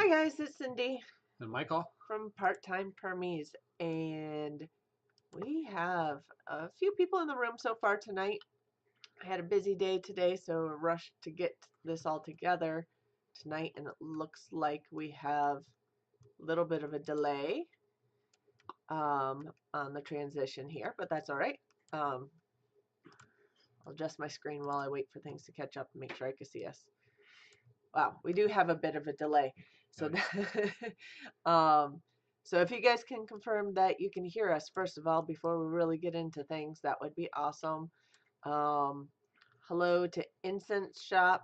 Hi guys, it's Cindy And Michael? from Parttimepermies, and we have a few people in the room so far tonight. I had a busy day today, so I rushed to get this all together tonight, and it looks like we have a little bit of a delay on the transition here, but that's all right. I'll adjust my screen while I wait for things to catch up and make sure I can see us. Wow, we do have a bit of a delay. So, so if you guys can confirm that you can hear us, first of all, before we really get into things, that would be awesome. Hello to Incense Shop,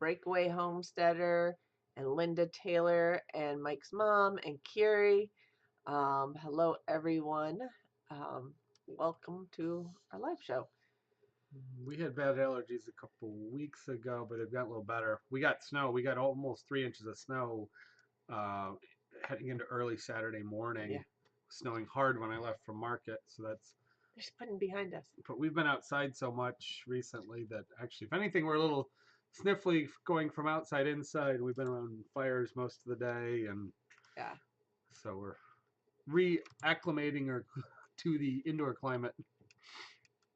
Breakaway Homesteader, and Linda Taylor, and Mike's mom, and Kiri. Hello, everyone. Welcome to our live show. We had bad allergies a couple weeks ago, but it got a little better. We got snow. We got almost 3 inches of snow heading into early Saturday morning. Yeah. Snowing hard when I left from market, so that's. They're just putting behind us. But we've been outside so much recently that actually, if anything, we're a little sniffly going from outside inside. We've been around fires most of the day, and yeah, so we're reacclimating to the indoor climate.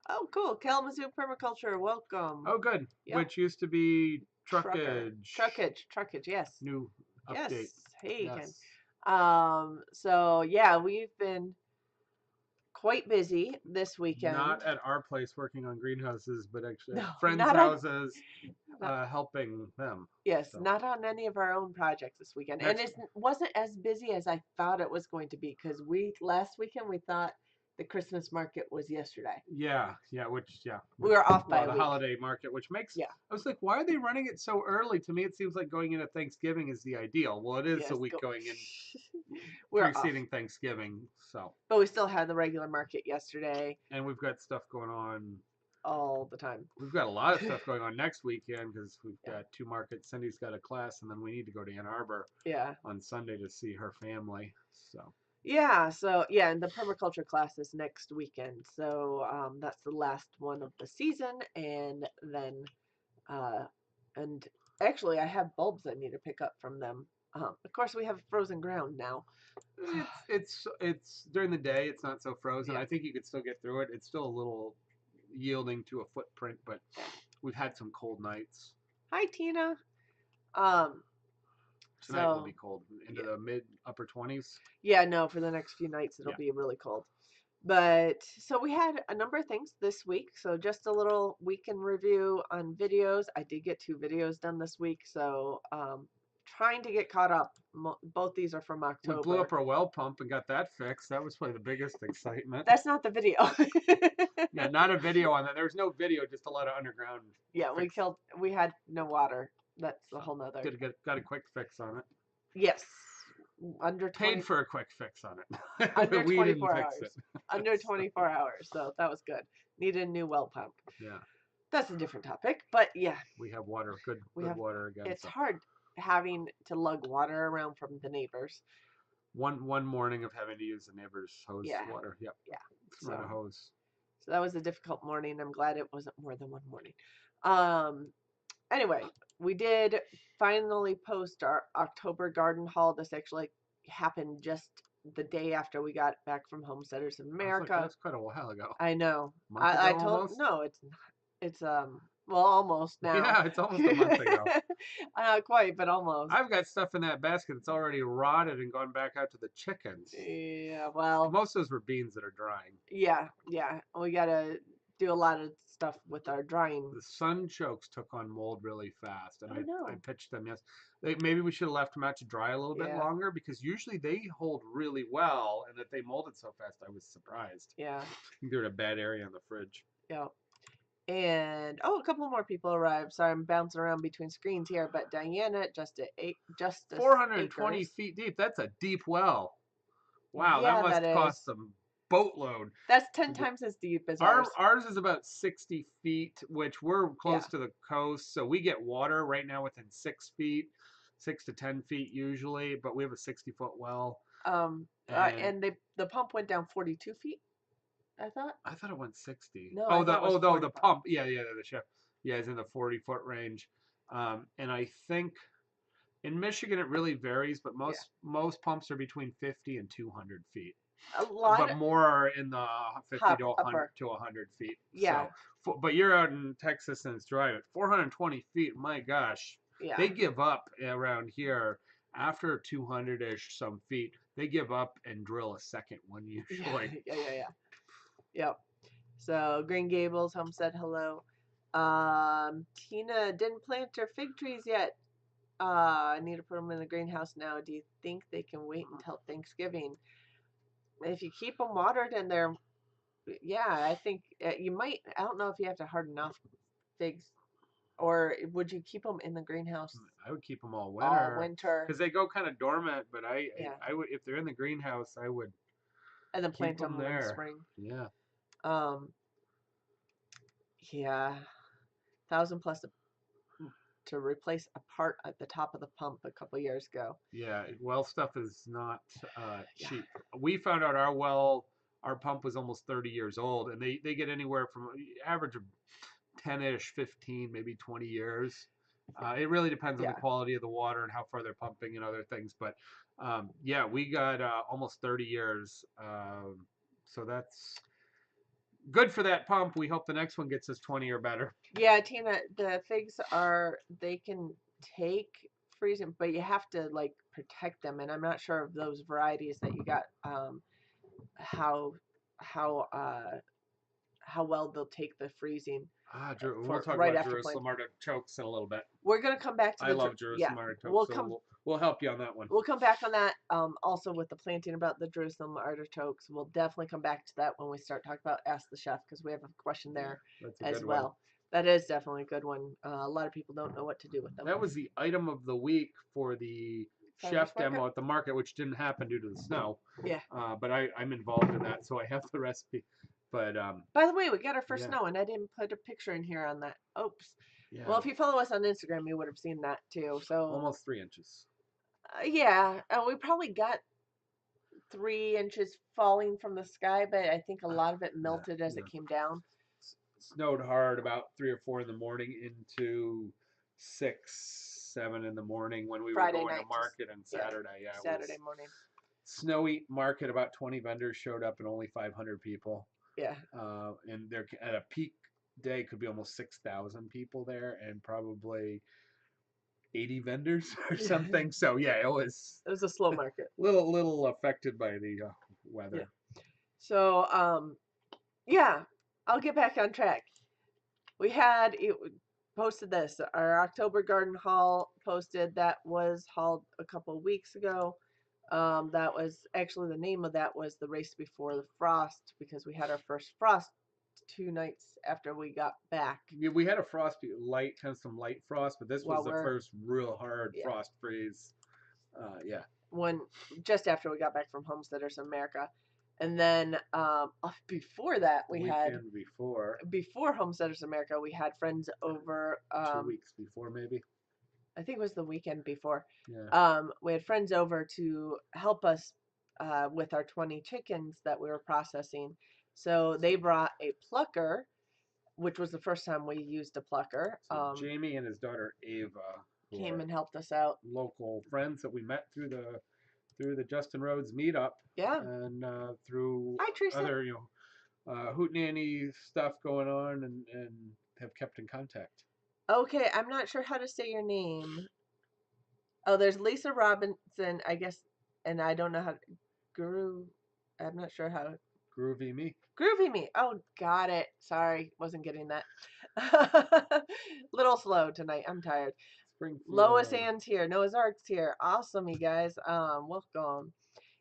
Oh, cool. Kalamazoo Permaculture, welcome. Oh, good. Yep. Which used to be Truckage. Truckage, yes. New update. Yes. Hey, yes. Ken. So, yeah, we've been quite busy this weekend. Not at our place working on greenhouses, but actually No, at friends' not houses helping them. Yes, so. Not on any of our own projects this weekend. And it wasn't as busy as I thought it was going to be because last weekend we thought the Christmas market was yesterday. Yeah. We were off by a the week. holiday market, which makes. Yeah. I was like, why are they running it so early? To me, it seems like going into Thanksgiving is the ideal. Well, it is a week going in preceding Thanksgiving, so. But we still had the regular market yesterday. And we've got stuff going on all the time. We've got a lot of stuff going on next weekend because we've got 2 markets. Cindy's got a class, and then we need to go to Ann Arbor on Sunday to see her family. So. Yeah, and the permaculture class is next weekend. So that's the last one of the season, and then and actually I have bulbs I need to pick up from them. Of course, we have frozen ground now. It's during the day. It's not so frozen. I think you could still get through it. It's still a little yielding to a footprint, but we've had some cold nights. Hi, Tina. Tonight will be cold into the mid upper 20s. Yeah, no, for the next few nights it'll be really cold. But so we had a number of things this week. So just a little weekend review on videos. I did get 2 videos done this week, so trying to get caught up. Both these are from October. We blew up our well pump and got that fixed. That was probably the biggest excitement. That's not the video. Yeah, not a video on that. There was no video, just a lot of underground. Yeah, we had no water. That's a whole nother. Got a quick fix on it. Yes. Paid for a quick fix on it. Under 24 hours. Under 24 hours. So that was good. Needed a new well pump. Yeah. That's a different topic, but yeah. We have water. Good water again. It's hard having to lug water around from the neighbors. One morning of having to use the neighbor's hose water. Yep. Yeah. Run a hose. So that was a difficult morning. I'm glad it wasn't more than one morning. Anyway, we did finally post our October garden haul. This actually happened just the day after we got back from Homesteaders of America. That's quite a while ago. I know. I told almost? No, it's not. It's well, almost now. Yeah, it's almost a month ago. Not quite, but almost. I've got stuff in that basket that's already rotted and gone back out to the chickens. Yeah, well. Most of those were beans that are drying. Yeah. We gotta do a lot of stuff with our drying. The Sunchokes took on mold really fast, and I pitched them. Yes, maybe we should have left them out to dry a little bit longer because usually they hold really well, and that they molded so fast, I was surprised. Yeah, I think they're in a bad area in the fridge. Yeah. And a couple more people arrived. Sorry, I'm bouncing around between screens here, but Diana just 420 feet deep. That's a deep well. Wow, that must cost some boatload. That's 10 times as deep as ours. Ours is about 60 feet, which we're close to the coast, so we get water right now within 6 feet, 6 to 10 feet usually, but we have a 60-foot well. And the pump went down 42 feet. I thought it went 60. No, the pump. Yeah, the chef. Yeah, it's in the 40-foot range. And I think In Michigan, it really varies, but Yeah. most pumps are between 50 and 200 feet. A lot But of more are in the 50 to 100 upper. to 100 feet. Yeah. So, but you're out in Texas and it's dry at 420 feet. My gosh, Yeah. they give up around here after 200-ish some feet. They give up and drill a second one Yeah. usually. Yeah. Yep. So Green Gables home said hello. Tina didn't plant her fig trees yet. I need to put them in the greenhouse now. Do you think they can wait until Thanksgiving? If you keep them watered and they're, yeah, I think you might. I don't know if you have to harden enough figs, or would you keep them in the greenhouse I would keep them all all winter winter? because they go kind of dormant. But Yeah, I would, if they're in the greenhouse, I would and then keep plant them them in there. spring. Yeah. Um, yeah, 1,000+ to replace a part at the top of the pump a couple years ago. Yeah, well stuff is not Yeah, cheap. We found out our pump was almost 30 years old, and they get anywhere from average of 10-ish, 15, maybe 20 years. It really depends on the yeah, quality of the water and how far they're pumping and other things. But yeah, we got almost 30 years. So that's good for that pump. We hope the next one gets us 20 or better. yeah. Tina, the figs are they can take freezing, but you have to like protect them. And I'm not sure of those varieties that you got. How how uh how well they'll take the freezing We'll for talk right about after plant. Jerusalem artichokes in a little bit. We're gonna come back to I the love yeah. Jerusalem artichokes, We'll so come we'll help you on that one. we'll come back on that. Also with the planting about the Jerusalem artichokes, we'll definitely come back to that when we start talking about Ask the Chef because we have a question there That's a as good one. well. That is definitely a good one. A lot of people don't know what to do with them. That was the item of the week for the Farmers chef market? demo at the market, which didn't happen due to the snow. Yeah. But I'm involved in that, so I have the recipe. But By the way, we got our first yeah, snow, and I didn't put a picture in here on that. Oops. Well, yeah, if you follow us on Instagram, you would have seen that too. So almost 3 inches. yeah, we probably got 3 inches falling from the sky, but I think a lot of it melted as Yeah. it came down. Snowed hard about 3 or 4 in the morning into 6, 7 in the morning when we were Friday going to night, just market and yeah, Saturday. Yeah, it was Saturday morning. snowy market. About 20 vendors showed up and only 500 people. Yeah, And there at a peak day could be almost 6,000 people there and probably 80 vendors or something. So yeah, it was it was a slow market. little affected by the weather. Yeah. So yeah, I'll get back on track. We had it posted this our October garden haul posted that was hauled a couple of weeks ago. That was actually the name of that was the race before the frost because we had our first frost 2 nights after we got back. Yeah, we had a frost, light, kind of some light frost, but this was While the we're first real hard yeah frost freeze. Yeah, when just after we got back from Homesteaders America, and then before that we had weekend before, before Homesteaders America we had friends over. 2 weeks before maybe. I think it was the weekend before. Yeah. We had friends over to help us with our 20 chickens that we were processing. So they brought a plucker, which was the first time we used a plucker. So Jamie and his daughter Ava Came were and helped us out. local friends that we met through the Justin Rhodes meetup Yeah. and through Hi, Teresa. other hootenanny stuff going on and have kept in contact. Okay, I'm not sure how to say your name. Oh, there's Lisa Robinson, I guess, and I don't know how to, Guru. I'm not sure how. Groovy me. Groovy me. Oh, got it. Sorry, wasn't getting that. Little slow tonight. I'm tired. Lois Ann's here. Noah's Ark's here. Awesome, you guys. Welcome.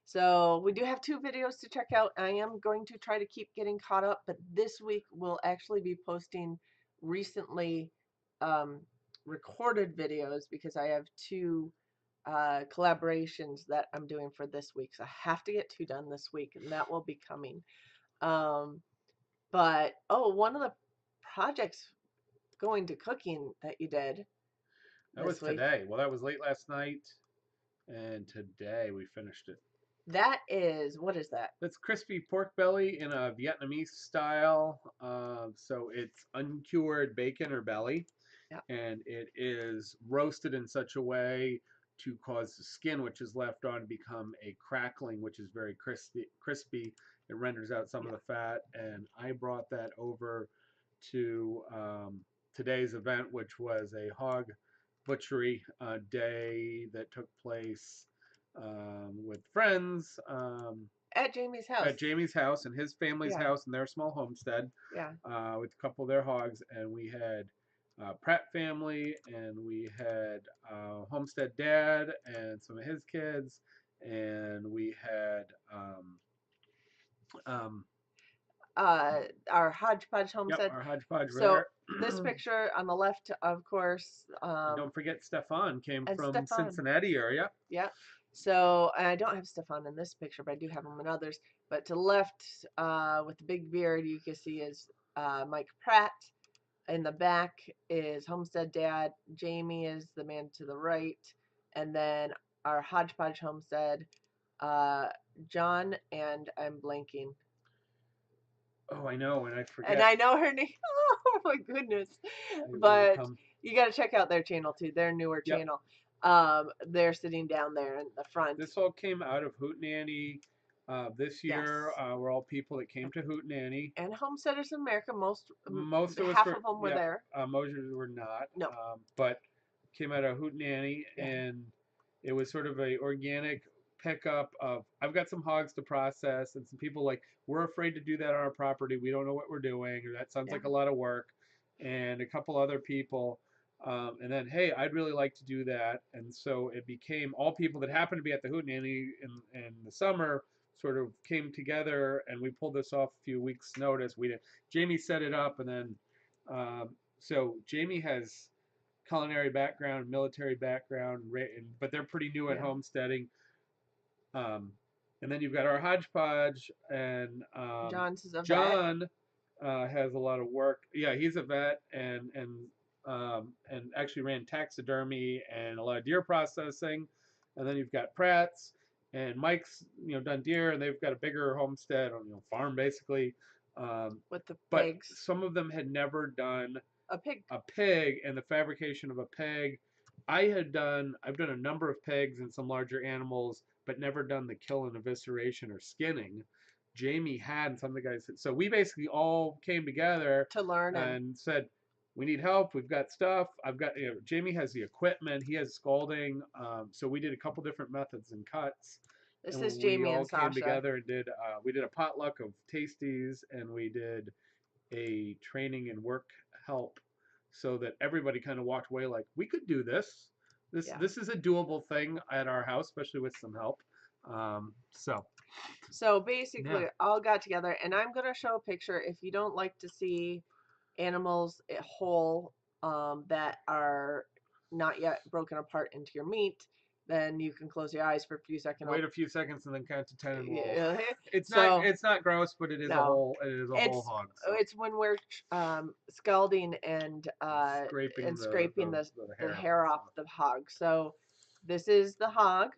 So we do have 2 videos to check out. I am going to try to keep getting caught up, but this week we'll actually be posting recently recorded videos because I have 2 collaborations that I'm doing for this week. So I have to get 2 done this week, and that will be coming. But one of the projects going to cooking that you did. That was today. Well, that was late last night, and today we finished it. That is, what is that? That's crispy pork belly in a Vietnamese style. So it's uncured bacon or belly, Yeah. and it is roasted in such a way to cause the skin which is left on to become a crackling, which is very crispy. It renders out some of the fat, and I brought that over to today's event, which was a hog butchery day that took place with friends At Jamie's house. at Jamie's house and his family's Yeah. house and their small homestead Yeah. with a couple of their hogs, and we had Pratt family, and we had Homestead Dad and some of his kids, and we had um, Our Hodgepodge Homestead. our Hodgepodge So there. this picture on the left, of course, And don't forget Stefan came and from Stefan. Cincinnati area. Yeah. So, and I don't have Stefan in this picture, but I do have him in others. But to the left, with the big beard, you can see is Mike Pratt. In the back is Homestead Dad. Jamie is the man to the right. And then our Hodgepodge Homestead, John, and I'm blanking. Oh, I know, and I forget. And I know her name. Oh my goodness. But you got to check out their channel too, their newer channel. They're sitting down there in the front. This all came out of Hootenanny this year. Yes. We're all people that came to Hootenanny. And Homesteaders in America, most of us half were, of them were there. Most were not. No. But came out of Hootenanny, Yeah. and it was sort of a organic pickup of, I've got some hogs to process, and some people like, we're afraid to do that on our property. We don't know what we're doing, or that sounds like a lot of work. And a couple other people. And then, hey, I'd really like to do that. And so it became all people that happened to be at the Hootenanny in the summer sort of came together, and we pulled this off a few weeks' notice. We did. Jamie set it up, and then so Jamie has culinary background, military background, but they're pretty new at homesteading. And then you've got our Hodgepodge, and John's a vet. John has a lot of work. Yeah, he's a vet, and actually ran taxidermy and a lot of deer processing. And then you've got Pratts, and Mike's done deer, and they've got a bigger homestead on farm basically. With the but pigs. Some of them had never done a pig and the fabrication of a pig. I've done a number of pigs and some larger animals, but never done the kill and evisceration or skinning. Jamie had, and some of the guys said, so we basically all came together to learn and said, we need help. We've got stuff. Jamie has the equipment. He has scalding. So we did a couple different methods and cuts. This is Jamie and Sasha. We all came together and did. We did a potluck of tasties, and we did a training and work help, so that everybody kind of walked away like, we could do this. This is a doable thing at our house, especially with some help. So basically, all got together, and I'm gonna show a picture. If you don't like to see animals whole that are not yet broken apart into your meat, then you can close your eyes for a few seconds. Wait a few seconds and then count to 10 and we'll... Yeah. It's not gross, but it is a whole whole hog. So. It's when we're scalding and scraping the hair off the hog. So this is the hog.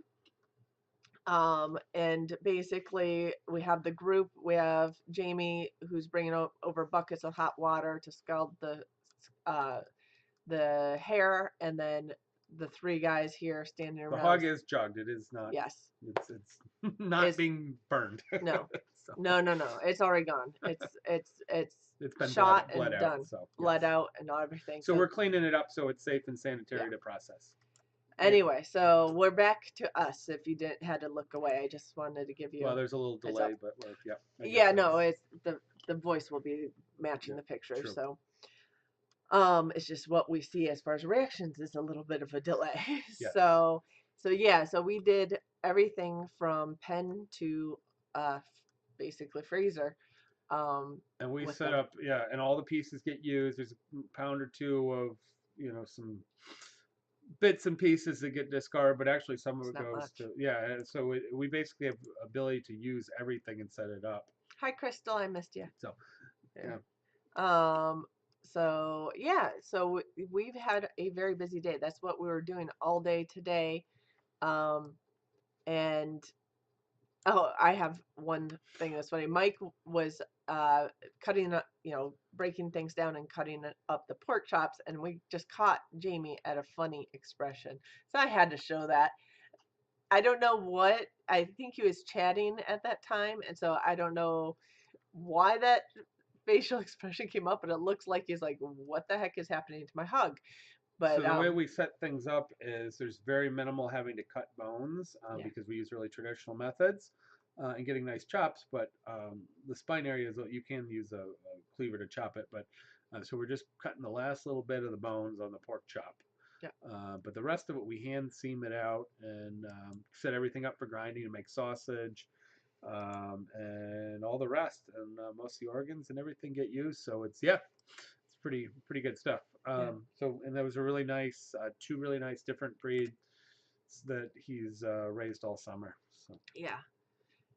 And basically we have the group. We have Jamie, who's bringing over buckets of hot water to scald the hair, and then the three guys here standing around. The hog is jugged. It is not. Yes. It's not being burned. No. So. No. It's already gone. It's been shot bled and out, done. So, bled out and everything. So we're cleaning it up so it's safe and sanitary to process. Anyway, so we're back to us. If you had to look away, I just wanted to give you. Well, there's a little delay, but it's the voice will be matching the picture. True. So, it's just what we see as far as reactions is a little bit of a delay. Yes. So we did everything from pen to basically freezer. And we set up, and all the pieces get used. There's a pound or two of some bits and pieces that get discarded, but actually some of it goes to so we basically have ability to use everything and set it up. Hi Crystal, I missed you. So so we've had a very busy day. That's what we were doing all day today. And I have one thing that's funny. Mike was cutting up, breaking things down and cutting up the pork chops, and we just caught Jamie at a funny expression. So I had to show that. I don't know what, I think he was chatting at that time, and so I don't know why that facial expression came up, but it looks like he's like, what the heck is happening to my hog? But So the way we set things up is there's very minimal having to cut bones Yeah. because we use really traditional methods and getting nice chops. But the spine area is you can use a cleaver to chop it. But so we're just cutting the last little bit of the bones on the pork chop. Yeah. But the rest of it we hand seam it out and set everything up for grinding and make sausage and all the rest. And most of the organs and everything get used. So it's pretty good stuff. So, and that was a really nice, two really nice different breeds that he's raised all summer. So yeah.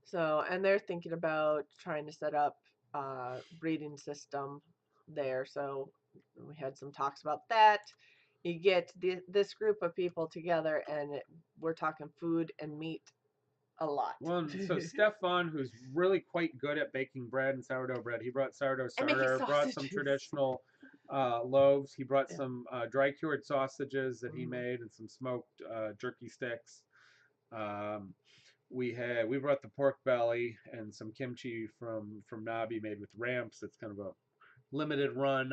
So, and they're thinking about trying to set up a breeding system there. So we had some talks about that. You get this group of people together, and we're talking food and meat a lot. Well, so Stefan, who's really quite good at baking bread and sourdough bread, he brought sourdough And making starter, brought some sausages. traditional loaves. He brought Yeah. some dry cured sausages that he Mhm. made and some smoked jerky sticks. We brought the pork belly and some kimchi from Nabi made with ramps. It's kind of a limited run.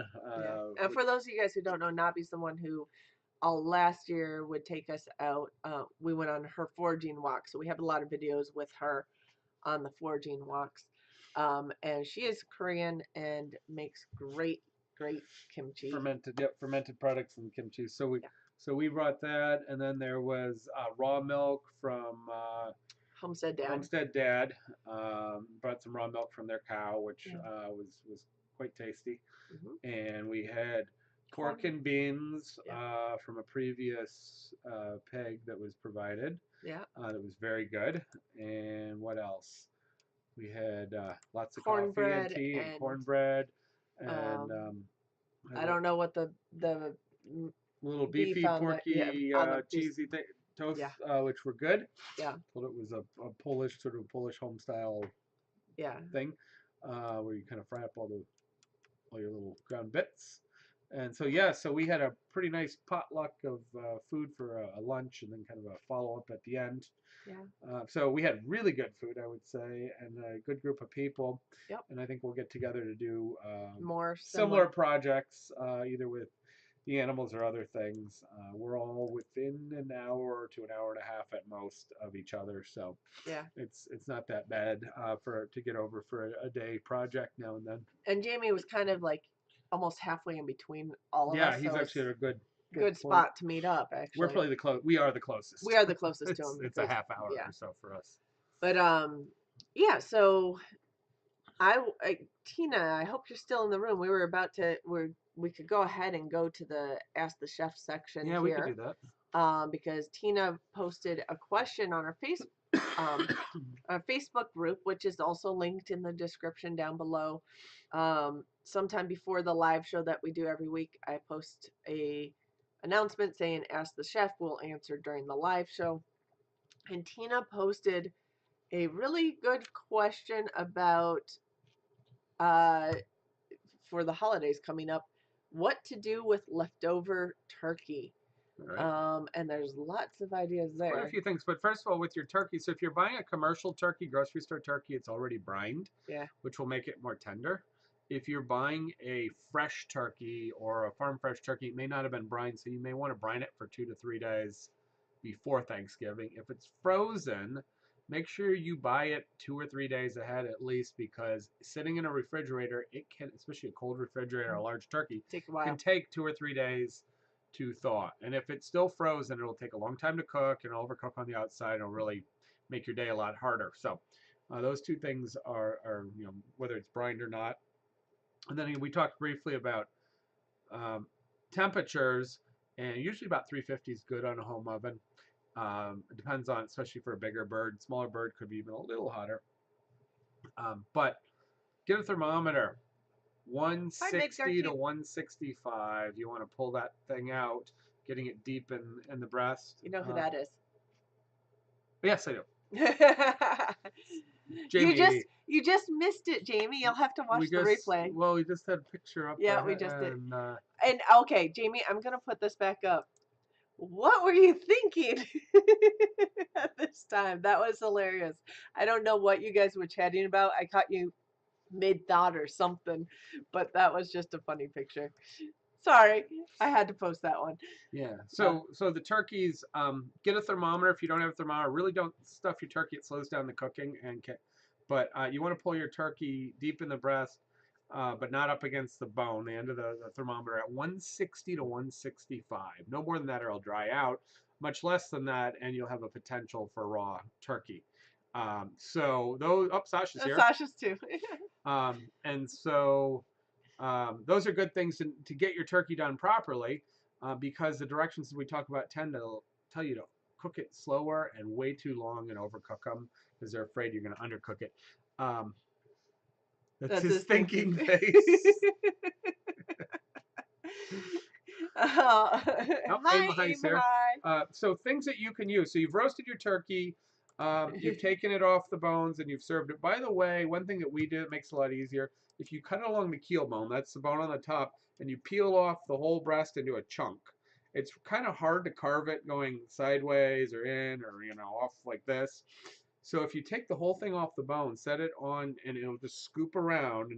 And for those of you guys who don't know, Nabi's the one who last year would take us out. We went on her foraging walk, so we have a lot of videos with her on the foraging walks. And she is Korean and makes great kimchi. Fermented products and kimchi. So we brought that, and then there was raw milk from Homestead Dad. Homestead Dad. Brought some raw milk from their cow, which was quite tasty. Mm-hmm. And we had pork and beans from a previous peg that was provided. Yeah. That was very good. And what else? We had lots of Cornbread coffee and tea and cornbread. And I don't know what the little beefy, porky, cheesy toast, which were good. Yeah. Told it was a Polish home style thing, where you kind of fry up all your little ground bits. And so we had a pretty nice potluck of food for a lunch and then kind of a follow up at the end. Yeah. So we had really good food, I would say, and a good group of people. Yep. And I think we'll get together to do more similar projects, either with the animals or other things. We're all within an hour to an hour and a half at most of each other, so it's not that bad to get over for a day project now and then. And Jamie was kind of like almost halfway in between all of us. Yeah, he's actually at a good spot to meet up. Actually, we're probably we are the closest. We are the closest to him. It's a half hour or so for us. But so Tina, I hope you're still in the room. We were about to we could go ahead and go to the Ask the Chef section here. Yeah, we could do that. Because Tina posted a question on our our Facebook group, which is also linked in the description down below. Sometime before the live show that we do every week, I post a announcement saying Ask the Chef. We'll answer during the live show. And Tina posted a really good question about for the holidays coming up, what to do with leftover turkey. Right. And there's lots of ideas there. Quite a few things, but first of all, with your turkey, so if you're buying a commercial turkey, grocery store turkey, it's already brined, which will make it more tender. If you're buying a fresh turkey or a farm fresh turkey, it may not have been brined, so you may want to brine it for 2 to 3 days before Thanksgiving. If it's frozen, make sure you buy it 2 or 3 days ahead at least, because sitting in a refrigerator, it can, especially a cold refrigerator, a large turkey, can take 2 or 3 days to thaw. And if it's still frozen, it'll take a long time to cook and it'll overcook on the outside. It'll really make your day a lot harder. So those two things are whether it's brined or not. And then we talked briefly about temperatures, and usually about 350 is good on a home oven. It depends on, especially for a bigger bird. Smaller bird could be even a little hotter. But get a thermometer. 160 to 165. You want to pull that thing out, getting it deep in the breast. You know who that is? Yes, I do. You just Jamie, you just missed it, Jamie. You'll have to watch the replay. we just had a picture up Yeah, we there, just did. and And okay, Jamie, I'm gonna put this back up. What were you thinking at this time? That was hilarious. I don't know what you guys were chatting about. I caught you mid thought or something, but that was just a funny picture. Sorry, I had to post that one. yeah. Uh, So the turkeys, get a thermometer. If you don't have a thermometer, really don't stuff your turkey. It slows down the cooking, but you want to pull your turkey deep in the breast, but not up against the bone, the end of the thermometer at 160 to 165. No more than that, or it'll dry out. Much less than that, and you'll have a potential for raw turkey. So those, oh, Sasha's here. Sasha's too. And so those are good things to get your turkey done properly, because the directions we talk about tend to tell you to cook it slower and way too long and overcook them because they're afraid you're going to undercook it. Um, that's his thinking face. Oh, Oh, hi, Aim High's Aim here. High. So things that you can use. So you've roasted your turkey, you've taken it off the bones, and you've served it. By the way, one thing that we do that makes it a lot easier, if you cut it along the keel bone, that's the bone on the top, and you peel off the whole breast into a chunk. It's kind of hard to carve it going sideways or in or off like this. So if you take the whole thing off the bone, set it on, and it'll just scoop around,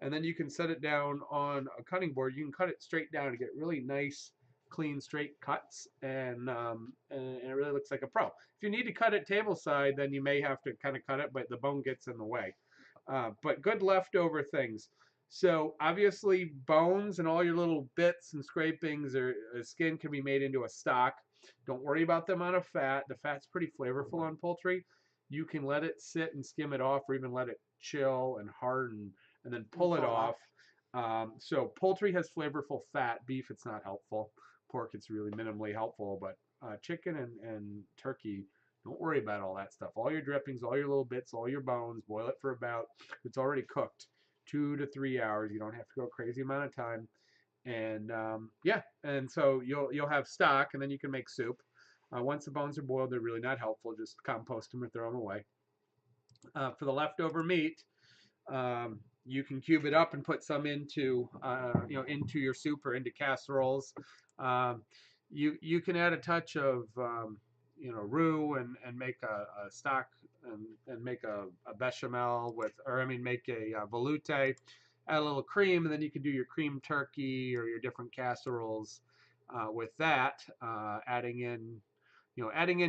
and then you can set it down on a cutting board. You can cut it straight down to get really nice, clean, straight cuts, and it really looks like a pro. If you need to cut it table side, then you may have to kind of cut it, but the bone gets in the way. But good leftover things. So obviously bones and all your little bits and scrapings or skin can be made into a stock. Don't worry about the amount of fat. The fat's pretty flavorful on poultry. You can let it sit and skim it off, or even let it chill and harden, and then pull it off. So poultry has flavorful fat. Beef, it's not helpful. Pork, it's really minimally helpful. But chicken and turkey, don't worry about all that stuff. All your drippings, all your little bits, all your bones, boil it for about, it's already cooked, 2 to 3 hours. You don't have to go a crazy amount of time. And yeah, and so you'll have stock, and then you can make soup. Once the bones are boiled, they're really not helpful. Just compost them or throw them away. For the leftover meat, you can cube it up and put some into into your soup or into casseroles. Um, you can add a touch of roux and make a stock and make a bechamel with, or I mean make a veloute. Add a little cream, and then you can do your cream turkey or your different casseroles with that. Adding in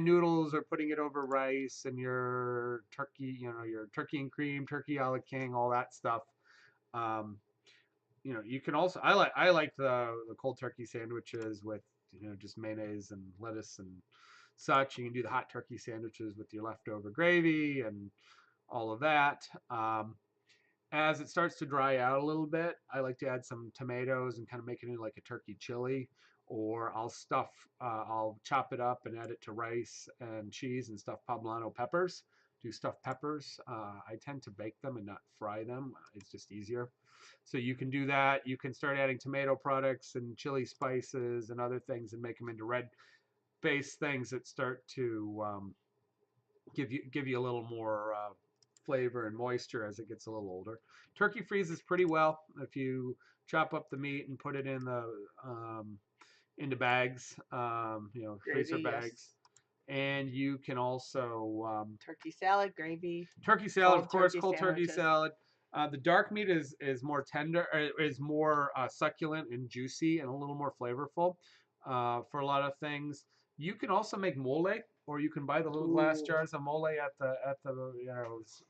noodles or putting it over rice and your turkey, your turkey and cream, turkey a la king, all that stuff. Um, you can also, I like the cold turkey sandwiches with just mayonnaise and lettuce and such. You can do the hot turkey sandwiches with your leftover gravy and all of that. As it starts to dry out a little bit, I like to add some tomatoes and kind of make it into like a turkey chili. Or I'll chop it up and add it to rice and cheese and stuff poblano peppers. Do stuffed peppers. I tend to bake them and not fry them. It's just easier. So you can do that. You can start adding tomato products and chili spices and other things and make them into red based things that start to give you a little more flavor and moisture as it gets a little older. Turkey freezes pretty well if you chop up the meat and put it in the into bags, freezer Gravy, yes. bags. And you can also Turkey salad, gravy, turkey salad, of cold course, turkey cold turkey sandwiches. salad. The dark meat is more tender, is more succulent and juicy and a little more flavorful for a lot of things. You can also make mole, or you can buy the little glass Ooh. jars of mole at the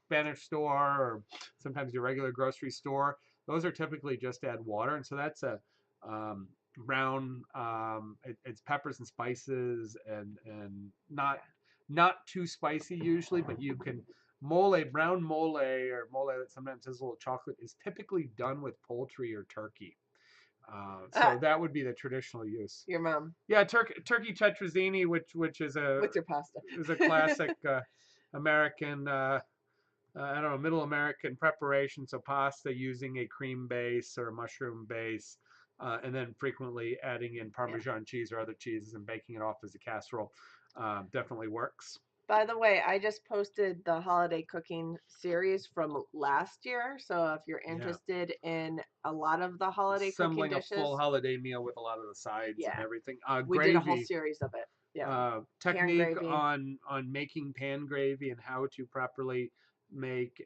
Spanish store, or sometimes your regular grocery store. Those are typically just add water, and so that's a brown. It's peppers and spices and not too spicy usually, but you can brown mole, or mole that sometimes has a little chocolate, is typically done with poultry or turkey. So that would be the traditional use. Your mom. Yeah, turkey tetrazzini, which is with your pasta. a classic American, I don't know, Middle American preparation. So pasta using a cream base or a mushroom base, and then frequently adding in Parmesan cheese or other cheeses and baking it off as a casserole definitely works. By the way, I just posted the holiday cooking series from last year. So if you're Yeah. interested in a lot of the holiday cooking Assembling a full dishes, holiday meal with a lot of the sides and yeah, everything. we did a whole Gravy. series of it. Yeah, pan Technique gravy. on making pan gravy and how to properly make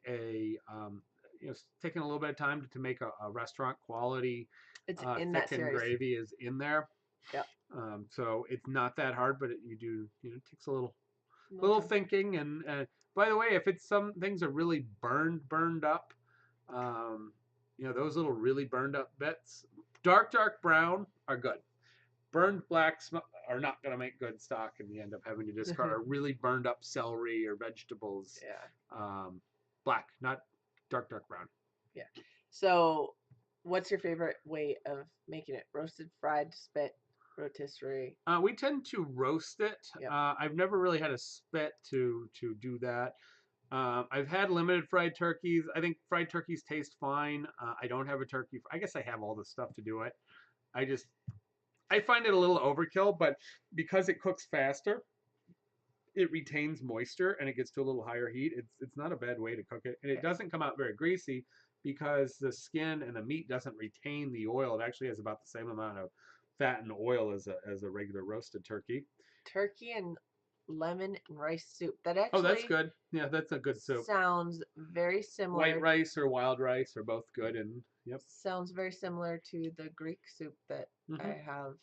taking a little bit of time to make a restaurant quality It's in that thickened series. gravy is in there. Yep. So it's not that hard, but it takes a No little time. thinking. And by the way, if it's some things are really burned up, um, those little really burned up bits, dark brown are good. Burned blacks are not going to make good stock, and you end up having to discard a really burned up celery or vegetables. Yeah. Black, not dark brown. Yeah. So, what's your favorite way of making it? Roasted, fried, spit, rotisserie? We tend to roast it. Yep. I've never really had a spit to do that. I've had limited fried turkeys. I think fried turkeys taste fine. I don't have a turkey. I guess I have all the stuff to do it. I find it a little overkill, but because it cooks faster, it retains moisture and it gets to a little higher heat. It's not a bad way to cook it, and it doesn't come out very greasy because the skin and the meat doesn't retain the oil. It actually has about the same amount of fat and oil as a regular roasted turkey. Turkey and lemon and rice soup. That Oh, that's actually good. Yeah, that's a good soup. sounds very White similar. rice or wild rice are both good, and yep. Sounds very similar to the Greek soup that Mm-hmm. I have.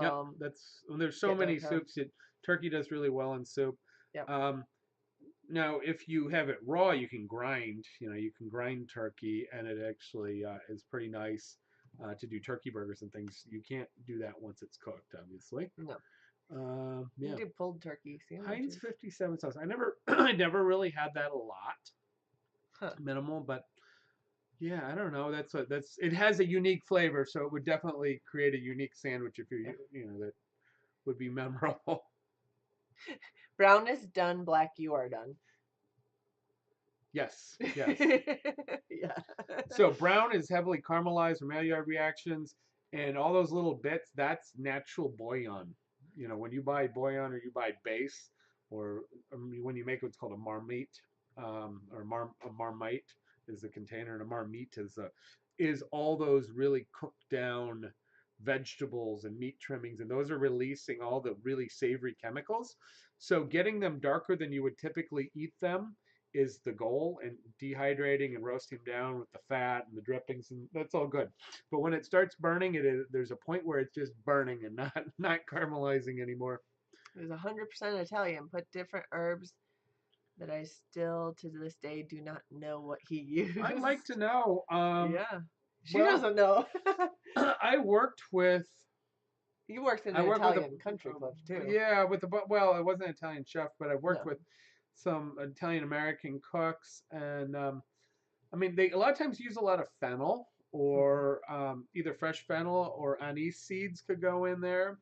Yep, there's so Getting many at home. soups. Turkey does really well in soup. Yep. Now, if you have it raw, you can grind. You can grind turkey, and it actually is pretty nice to do turkey burgers and things. You can't do that once it's cooked, obviously. No. Yeah. You do pulled turkey Heinz sandwiches. 57 sauce. I never really had that a lot. Huh. Minimal, but yeah, I don't know. It has a unique flavor, so it would definitely create a unique sandwich if that would be memorable. Brown is done, black you are done. Yes, yes. Yeah. So brown is heavily caramelized or Maillard reactions, and all those little bits, that's natural bouillon. When you buy bouillon or you buy base, or when you make what's called a marmite, a marmite is the container, and a marmite is all those really cooked down vegetables and meat trimmings, and those are releasing all the really savory chemicals. So getting them darker than you would typically eat them is the goal, and dehydrating and roasting down with the fat and the drippings, and that's all good. But when it starts burning, there's a point where it's just burning and not caramelizing anymore. It was 100% Italian. Put different herbs that I still to this day do not know what he used. I'd like to know. Yeah. She Well, doesn't know. I worked with. You worked in I an worked with a Italian country club too. yeah with the well, it wasn't an Italian chef, but I worked No. with some Italian American cooks, and I mean, they a lot of times use a lot of fennel or either fresh fennel or anise seeds could go in there.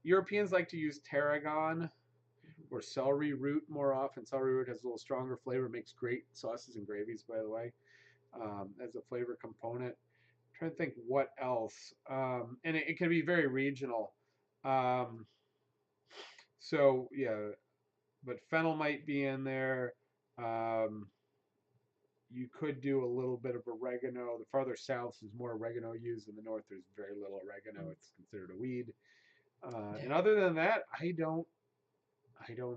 Europeans like to use tarragon or celery root more often. Celery root has a little stronger flavor, makes great sauces and gravies, by the way, as a flavor component. I'm trying to think what else, and it can be very regional. Um, so yeah, but fennel might be in there. Um, you could do a little bit of oregano. The farther south is more oregano used. In the north, there's very little oregano. It's considered a weed. And other than that, I don't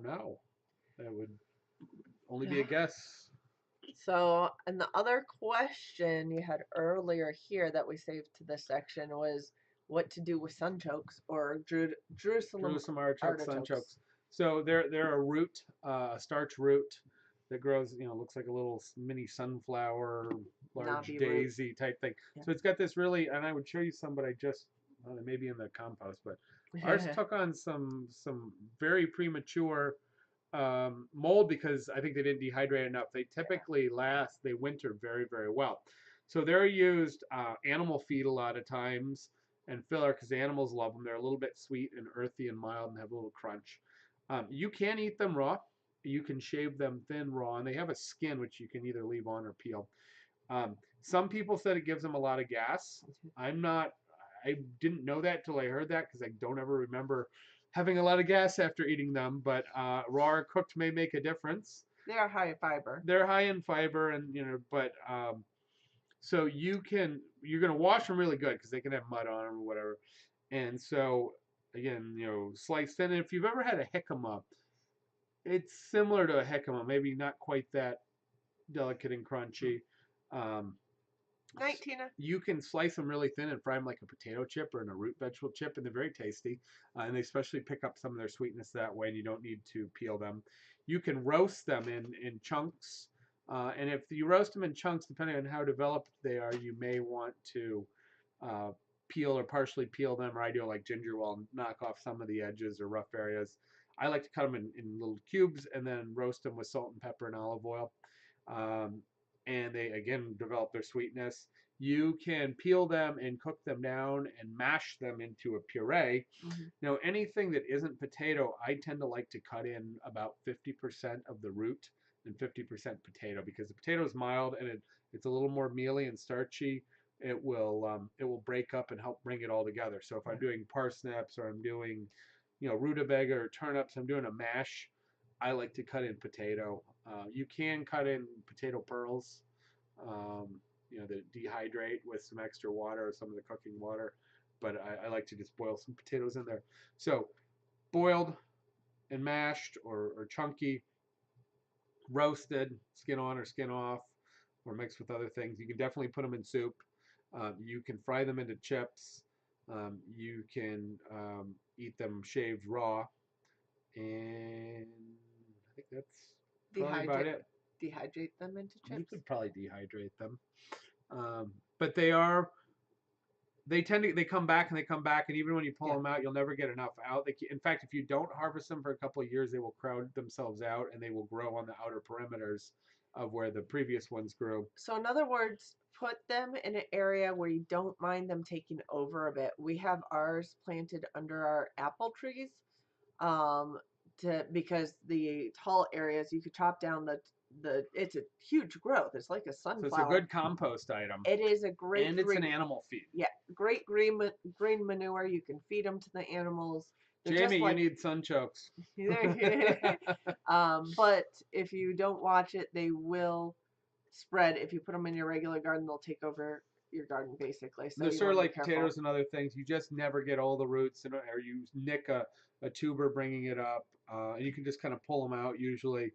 know. That would only be a guess. So, and the other question you had earlier here that we saved to this section was what to do with sunchokes or Jerusalem Jerusalem artichokes, artichokes. sunchokes. So they're a root, a starch root that grows. Looks like a little mini sunflower, large Knobby root. daisy type thing. Yeah. So it's got this really, and I would show you some, but I just maybe in the compost, but ours took on some very premature mold because I think they didn't dehydrate enough. They typically they winter very, very well. So they're used animal feed a lot of times and filler because the animals love them. They're a little bit sweet and earthy and mild and have a little crunch. You can eat them raw. You can shave them thin raw, and they have a skin which you can either leave on or peel. Some people said it gives them a lot of gas. I didn't know that till I heard that because I don't ever remember having a lot of gas after eating them, but raw or cooked may make a difference. They are high fiber. They're high in fiber, and but so you're gonna wash them really good because they can have mud on them or whatever. And so again, slice thin. And if you've ever had a jicama, it's similar to a jicama, maybe not quite that delicate and crunchy. Um, Night, Tina. You can slice them really thin and fry them like a potato chip or in a root vegetable chip, and they're very tasty. And they especially pick up some of their sweetness that way, and you don't need to peel them. You can roast them in chunks. And if you roast them in chunks, depending on how developed they are, you may want to uh, peel or partially peel them, or I do like ginger will knock off some of the edges or rough areas. I like to cut them in little cubes and then roast them with salt and pepper and olive oil. Um, and they again develop their sweetness. You can peel them and cook them down and mash them into a puree. Mm-hmm. Now, anything that isn't potato, I tend to like to cut in about 50% of the root and 50% potato, because the potato is mild and it's a little more mealy and starchy. It will break up and help bring it all together. So if I'm doing parsnips or I'm doing rutabaga or turnips, I'm doing a mash, I like to cut in potato. You can cut in potato pearls, that dehydrate with some extra water or some of the cooking water, but I like to just boil some potatoes in there. So boiled and mashed or chunky, roasted, skin on or skin off, or mixed with other things. You can definitely put them in soup. You can fry them into chips. You can eat them shaved raw, and I think that's probably about it. Dehydrate them into chips. You could probably dehydrate them, but they come back and they come back, and even when you pull them out, you'll never get enough out. In fact, if you don't harvest them for a couple of years, they will crowd themselves out and they will grow on the outer perimeters of where the previous ones grew. So in other words, put them in an area where you don't mind them taking over a bit. We have ours planted under our apple trees, because the tall areas you could chop down it's a huge growth. It's like a sunflower. So it's a good compost item. It is a great and it's an animal feed. Yeah, great green manure. You can feed them to the animals. They're Jamie, you need sunchokes. But if you don't watch it, they will spread. If you put them in your regular garden, they'll take over your garden basically. So they're sort of like potatoes and other things. You just never get all the roots, or you nick a tuber bringing it up. And you can just kind of pull them out usually.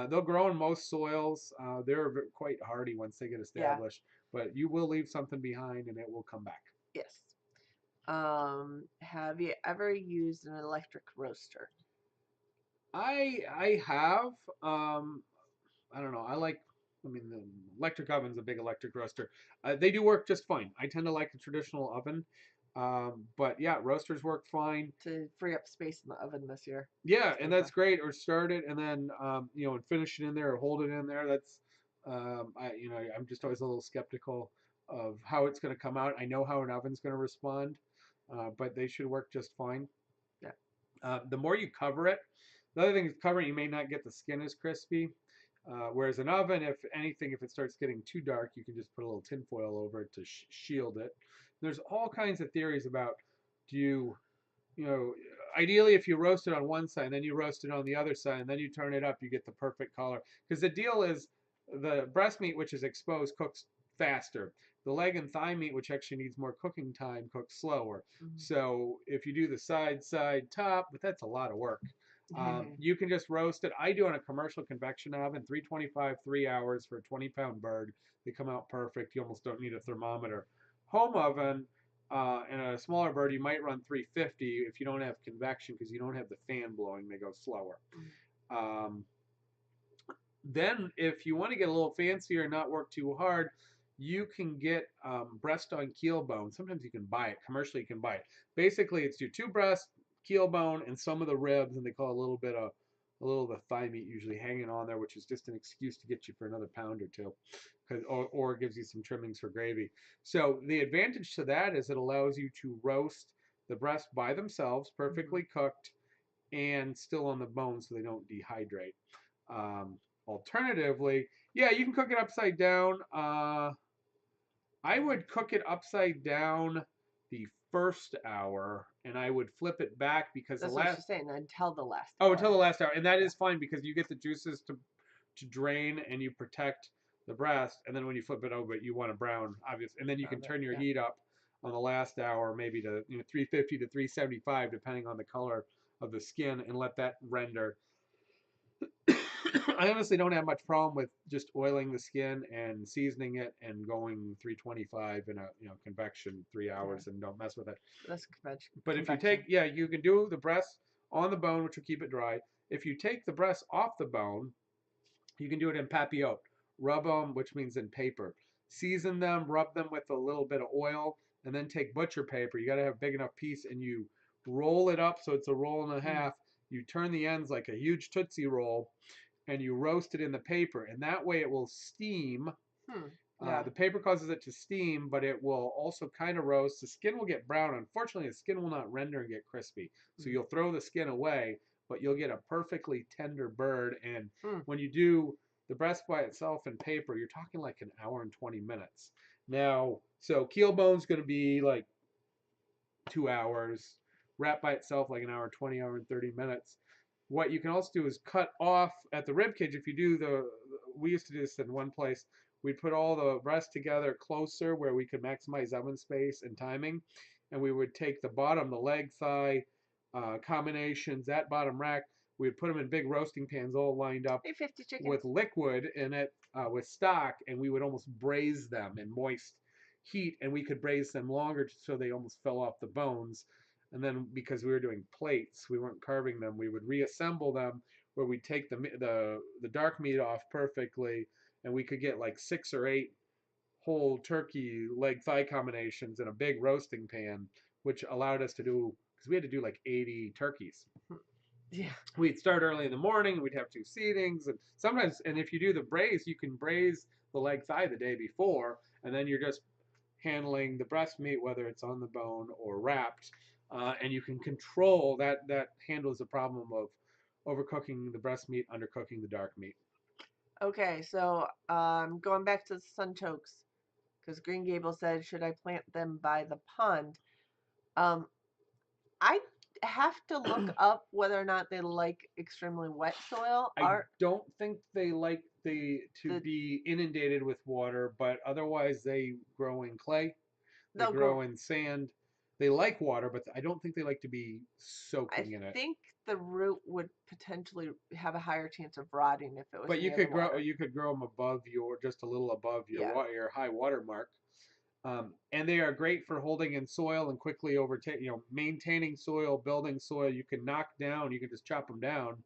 They'll grow in most soils. They're quite hardy once they get established. Yeah. But you will leave something behind and it will come back. Yes. Have you ever used an electric roaster? I have. I don't know. The electric oven's a big electric roaster. They do work just fine. I tend to like a traditional oven. But yeah, roasters work fine. To free up space in the oven this year. Yeah, and that's great. Or start it and then and finish it in there or hold it in there. That's I'm just always a little skeptical of how it's going to come out. I know how an oven's going to respond, but they should work just fine. Yeah. The more you cover it, the other thing is covering, you may not get the skin as crispy. Whereas an oven, if anything, if it starts getting too dark, you can just put a little tin foil over it to shield it. There's all kinds of theories about, ideally if you roast it on one side and then you roast it on the other side and then you turn it up, you get the perfect color. Because the deal is the breast meat, which is exposed, cooks faster. The leg and thigh meat, which actually needs more cooking time, cooks slower. Mm-hmm. So if you do the side, top, but that's a lot of work. You can just roast it. I do on a commercial convection oven, 325, 3 hours for a 20-pound bird. They come out perfect. You almost don't need a thermometer. Home oven, and a smaller bird, you might run 350 if you don't have convection because you don't have the fan blowing. They go slower. Then if you want to get a little fancier and not work too hard, you can get breast on keel bone. Sometimes you can buy it. Commercially, you can buy it. Basically, it's your two breasts, keel bone, and some of the ribs, and they call a little bit of thigh meat usually hanging on there, which is just an excuse to get you for another pound or two, or it gives you some trimmings for gravy. So the advantage to that is it allows you to roast the breast by themselves, perfectly cooked, and still on the bone so they don't dehydrate. Alternatively, yeah, you can cook it upside down. I would cook it upside down the first hour, and I would flip it back because the That's what last she's saying, until the last oh, hour. until the last hour, and that is fine because you get the juices to drain and you protect the breast, and then when you flip it over, you want a brown, obvious, and then you can Brown, turn your yeah. heat up on the last hour, maybe to 350 to 375, depending on the color of the skin, and let that render. I honestly don't have much problem with just oiling the skin and seasoning it and going 325 in a convection 3 hours and don't mess with it. That's convection. But if you take, you can do the breast on the bone, which will keep it dry. If you take the breast off the bone, you can do it in papillote. Rub them, which means in paper. Season them, rub them with a little bit of oil, and then take butcher paper. You got to have a big enough piece, and you roll it up so it's a roll and a half. You turn the ends like a huge Tootsie Roll, and you roast it in the paper, and that way it will steam. Yeah. The paper causes it to steam, but it will also kind of roast. The skin will get brown. Unfortunately, the skin will not render and get crispy. So you'll throw the skin away, but you'll get a perfectly tender bird. And when you do the breast by itself in paper, you're talking like an hour and 20 minutes. Now, so keel bone's going to be like 2 hours. Wrap by itself like an hour, 20, hour and 30 minutes. What you can also do is cut off at the rib cage. If you do we used to do this in one place. We'd put all the breast together closer where we could maximize oven space and timing. And we would take the bottom, the leg, thigh combinations, that bottom rack. We'd put them in big roasting pans all lined up with liquid in it, with stock, and we would almost braise them in moist heat, and we could braise them longer so they almost fell off the bones. And then because we were doing plates, we weren't carving them, we would reassemble them where we'd take the dark meat off perfectly, and we could get like 6 or 8 whole turkey leg thigh combinations in a big roasting pan, which allowed us to do, because we had to do like 80 turkeys. Yeah. We'd start early in the morning, we'd have 2 seatings, and sometimes, and if you do the braise, you can braise the leg thigh the day before, and then you're just handling the breast meat, whether it's on the bone or wrapped, and you can control that. That handles the problem of overcooking the breast meat, undercooking the dark meat. Okay, so going back to the sunchokes, because Green Gable said, should I plant them by the pond? I have to look up whether or not they like extremely wet soil. I don't think they like to be inundated with water, but otherwise they grow in clay. They grow in sand. They like water, but I don't think they like to be soaking in it. I think the root would potentially have a higher chance of rotting if it was. But you near could the water. you could grow them above just a little above your high water mark. And they are great for holding in soil and quickly maintaining soil, building soil. You can knock down, you can just chop them down.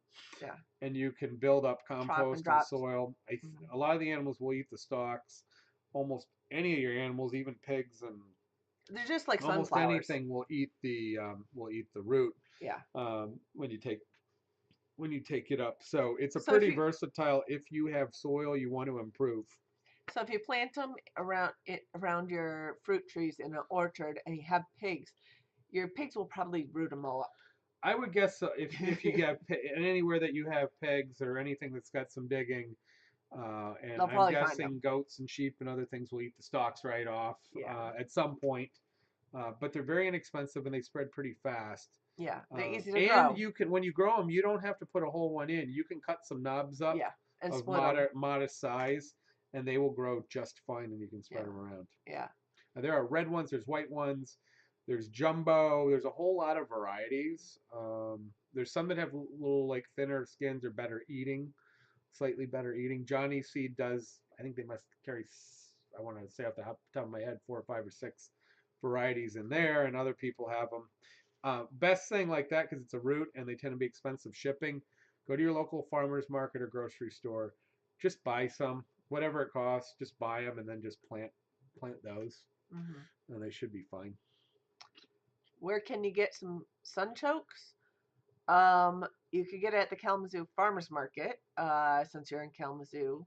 Yeah. And you can build up compost and soil. A lot of the animals will eat the stalks. Almost any of your animals, even pigs and they're just like almost sunflowers. anything will eat the root. Yeah. When you take it up, so it's a pretty versatile. If you have soil you want to improve. So if you plant them around your fruit trees in an orchard and you have pigs, your pigs will probably root them all up. I would guess so. If you get anywhere that you have pigs or anything that's got some digging, and I'm guessing goats and sheep and other things will eat the stalks right off at some point. But they're very inexpensive and they spread pretty fast. Yeah, they're easy to grow. And you can, when you grow them, you don't have to put a whole one in. You can cut some knobs up and of modest size, and they will grow just fine, and you can spread them around. Yeah. There are red ones. There's white ones. There's jumbo. There's a whole lot of varieties. There's some that have little like thinner skins or better eating, slightly better eating. Johnny Seed does. I think they must carry. I want to say off the top of my head 4 or 5 or 6 varieties in there, and other people have them. Best thing like that, because it's a root and they tend to be expensive shipping, go to your local farmer's market or grocery store. Just buy some, whatever it costs. Just buy them and then just plant those, and they should be fine. Where can you get some sunchokes? You could get it at the Kalamazoo Farmers Market, since you're in Kalamazoo.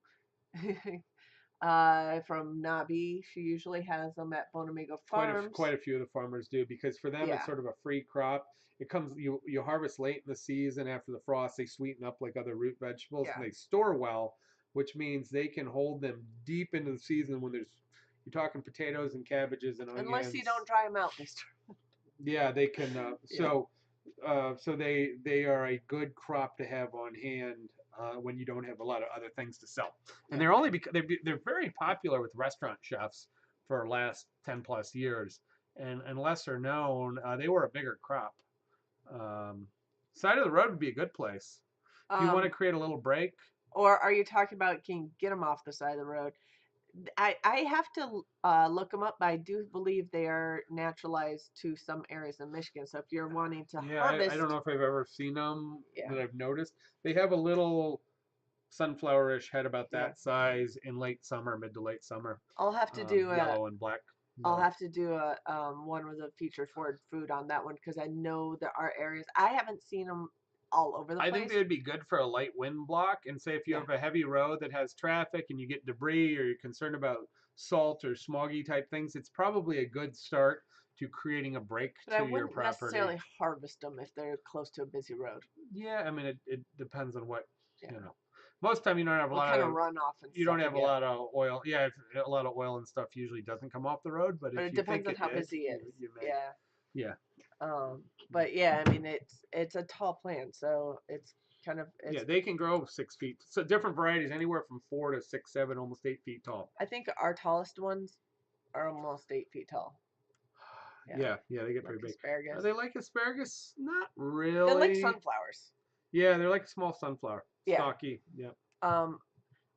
From Nabi, she usually has them at Bonamigo Farms. Quite a few of the farmers do, because for them it's sort of a free crop. It comes, you harvest late in the season after the frost. They sweeten up like other root vegetables, and they store well, which means they can hold them deep into the season when you're talking potatoes and cabbages and Unless you onions. don't dry them out, Mister. Yeah, they can. Yeah. So they are a good crop to have on hand when you don't have a lot of other things to sell. And Yeah. they're only because they're very popular with restaurant chefs for the last 10+ years. And lesser known, they were a bigger crop. Um, Side of the road would be a good place if you want to Um, create a little break. or are you talking about can you get them off the side of the road? I have to look them up, but I do believe they are naturalized to some areas in Michigan. So if you're wanting to Yeah, I don't harvest, know if I've ever seen them yeah, that I've noticed. They have a little sunflowerish head about yeah, that size in late summer, mid to late summer, I'll have to do a yellow and black. I'll No, have to do a one with a featured forward food on that one because I know there are areas I haven't seen them all over the I think place. they would be good for a light wind block. And say if you Yeah, have a heavy road that has traffic and you get debris or you're concerned about salt or smoggy type things, it's probably a good start to creating a break but I to your wouldn't property. necessarily harvest them if they're close to a busy road. Yeah, I mean it depends on what Yeah, you know. Most of the time what kind of runoff and you stuff don't you have a get, lot of oil. Yeah, a lot of oil and stuff usually doesn't come off the road, but but if it you depends think on it how did, busy it is. you may. Yeah. Yeah. But yeah, I mean it's a tall plant, so it's kind of Yeah, it's. they can grow 6 feet. So different varieties, anywhere from 4 to 6, 7, almost 8 feet tall. I think our tallest ones are almost 8 feet tall. Yeah, Yeah, they get like pretty big. Are asparagus. they like asparagus? Not They're like really. sunflowers. Yeah, they're like a small sunflower, Yeah. stocky. Yeah. Um,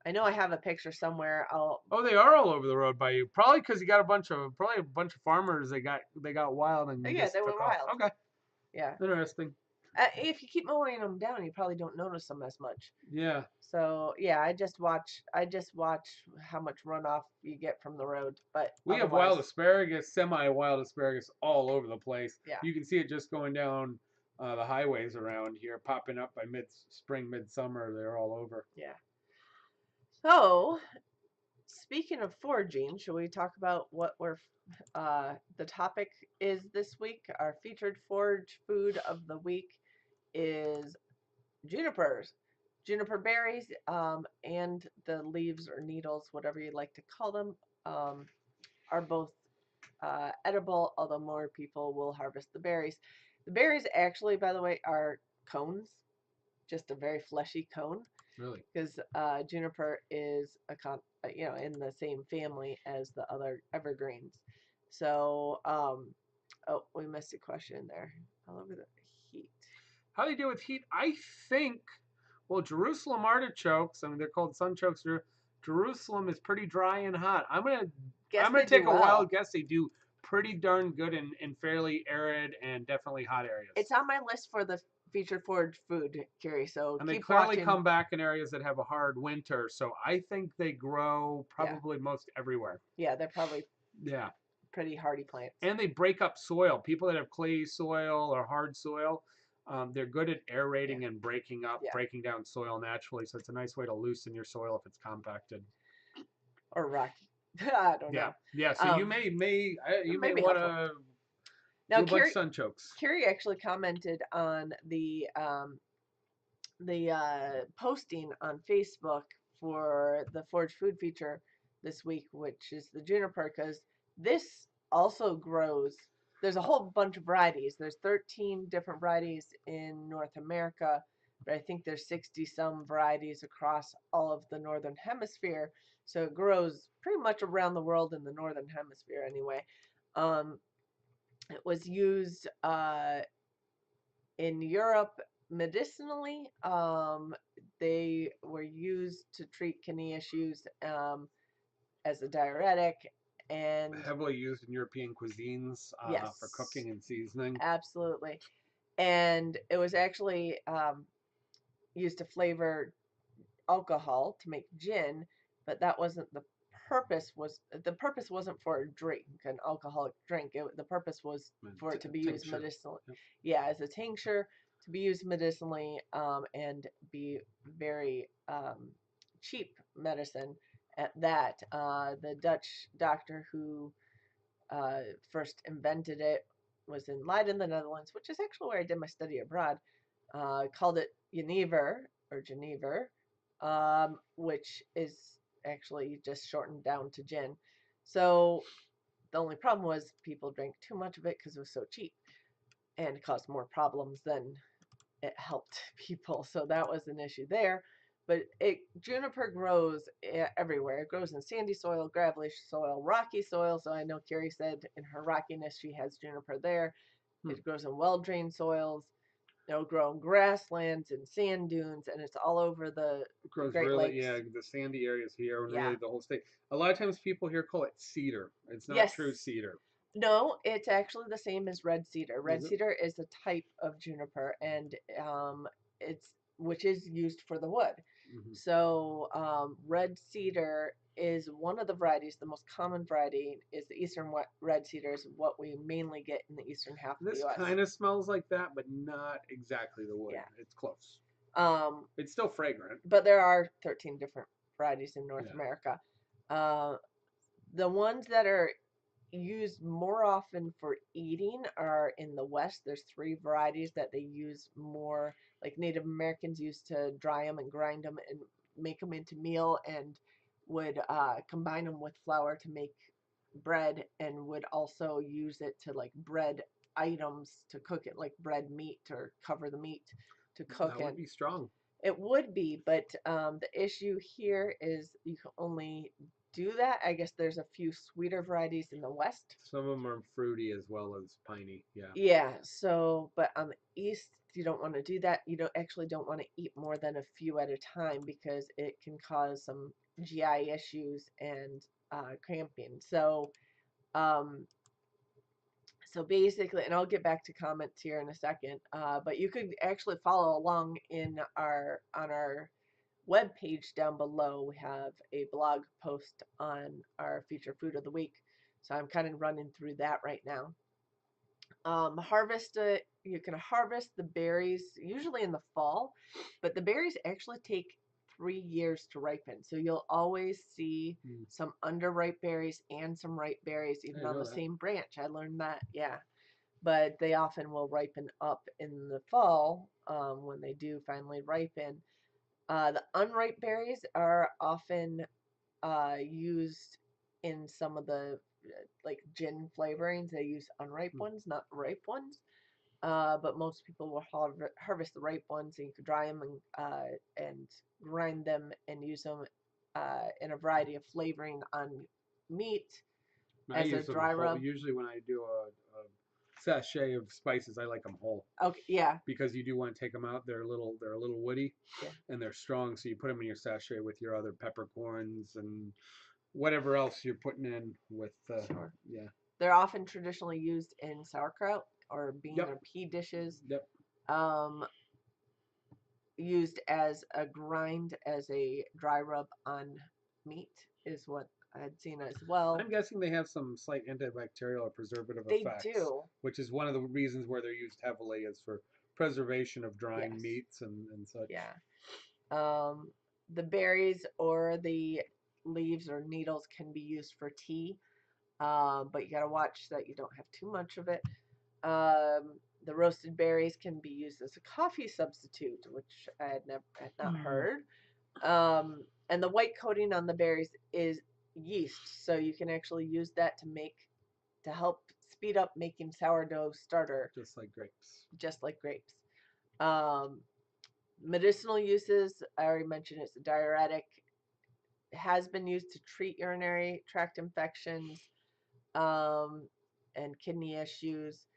I know I have a picture somewhere. I'll. Oh, they are all over the road by you. Probably because you got probably a bunch of farmers. They got wild and Oh, they yeah, just they went took off. wild. Okay, Yeah. interesting. If you keep mowing them down, you probably don't notice them as much. Yeah, So yeah, I just watch how much runoff you get from the road, but we have otherwise, wild asparagus, semi-wild asparagus all over the place. yeah, You can see it just going down the highways around here, popping up by mid-spring, midsummer. They're all over. yeah. So speaking of foraging, should we talk about what the topic is this week? Our featured forage food of the week is junipers, juniper berries, and the leaves or needles, whatever you like to call them, are both edible, although more people will harvest the berries. The berries actually, by the way, are cones, just a very fleshy cone, Really? because juniper is in the same family as the other evergreens. So, oh, we missed a question there. All over the heat. How do you deal with heat? I think, well, Jerusalem artichokes. I mean, they're called sunchokes. Jerusalem is pretty dry and hot. Guess I'm they gonna do take a well. wild guess. They do pretty darn good in fairly arid and definitely hot It's areas. on my list for the featured forage food, Carrie. So And they keep clearly watching. come back in areas that have a hard winter. So I think they grow Yeah, probably most everywhere. yeah, they're probably Yeah. pretty hardy plants. And they break up soil. People that have clay soil or hard soil, they're good at Yeah, aerating and breaking up, yeah, breaking down soil naturally. So it's a nice way to loosen your soil if it's compacted. or rocky. I don't Yeah, know. yeah. So Um, you may maybe want helpful. to Now, do a bunch of sunchokes. Carrie actually commented on the posting on Facebook for the Forage Food feature this week, which is the juniper, because this also grows. There's a whole bunch of varieties. There's 13 different varieties in North America, but I think there's 60 some varieties across all of the Northern Hemisphere. So it grows pretty much around the world in the Northern Hemisphere anyway. Um, it was used in Europe medicinally. They were used to treat kidney issues as a diuretic, and Heavily used in European cuisines for yes, cooking and seasoning. absolutely. And it was actually used to flavor alcohol to make gin, but that wasn't the purpose wasn't for a drink, an alcoholic drink. The purpose was for it to be used Tincture. medicinally. Yep. Yeah, as a tincture to be used medicinally, and be very cheap medicine at that. The Dutch doctor who first invented it was in Leiden, the Netherlands, which is actually where I did my study abroad. Called it Genever or Genever, which is actually just shortened down to gin. So the only problem was people drank too much of it because it was so cheap and caused more problems than it helped people. So that was an issue there. But juniper grows everywhere. It grows in sandy soil, gravelly soil, rocky soil. So I know Carrie said in her rockiness she has juniper there. Hmm. It grows in well-drained soils. It'll grow in grasslands and sand dunes, and it's all over the It grows Great really, Lakes. yeah, the sandy areas here, and Yeah. really the whole state. A lot of times people here call it cedar. It's not Yes. true cedar. No, it's actually the same as red cedar. Is Red it? cedar is a type of juniper, and it's which is used for the wood. Hmm. So red cedar is one of the varieties. The most common variety is the eastern red cedar, is what we mainly get in the eastern half of the This U.S. kind of smells like that, but not exactly the wood. Yeah. It's close. Um, It's still fragrant. but there are 13 different varieties in North Yeah. America. Uh, the ones that are used more often for eating are in the West. There's three varieties that they use more, like Native Americans used to dry them and grind them and make them into meal, and would combine them with flour to make bread, and would also use it to like bread items to cook it, like bread meat or cover the meat to cook That would in. be strong. It would be, but the issue here is you can only do that. I guess there's a few sweeter varieties in the West. Some of them are fruity as well as piney. Yeah. Yeah, so, but on the East, you don't want to do that. You don't want to eat more than a few at a time because it can cause some GI issues and cramping. Um, so basically, and I'll get back to comments here in a second, but you could actually follow along on our web page down below. We have a blog post on our feature food of the week. So I'm kind of running through that right now. Harvest it. You can harvest the berries usually in the fall, but the berries actually take 3 years to ripen. So you'll always see Mm. some underripe berries and some ripe berries, I even didn't on know the that. same branch. I learned that, yeah. But they often will ripen up in the fall when they do finally ripen. The unripe berries are often used in some of the like gin flavorings. They use unripe Mm. ones, not ripe ones. But most people will harvest the ripe ones, and you can dry them and grind them and use them in a variety of flavoring on meat I as a use them dry whole. rub. Usually, when I do a sachet of spices, I like them whole Okay, yeah, because you do want to take them out. They're a little woody, yeah, and they're strong. So you put them in your sachet with your other peppercorns and whatever else you're putting in with. sure. Yeah. They're often traditionally used in sauerkraut or bean Yep. or pea dishes. Yep. Um, Used as a grind as a dry rub on meat is what I had seen as well. I'm guessing they have some slight antibacterial or preservative They effects, do, which is one of the reasons where they're used heavily is for preservation of drying yes, meats and such. yeah. Um, the berries or the leaves or needles can be used for tea, but you gotta watch that you don't have too much of it. The roasted berries can be used as a coffee substitute, which had not Mm. heard. And the white coating on the berries is yeast, so you can actually use that to help speed up making sourdough starter, Just like grapes. just like grapes. Um, Medicinal uses, I already mentioned it's a diuretic. It has been used to treat urinary tract infections um, and kidney issues.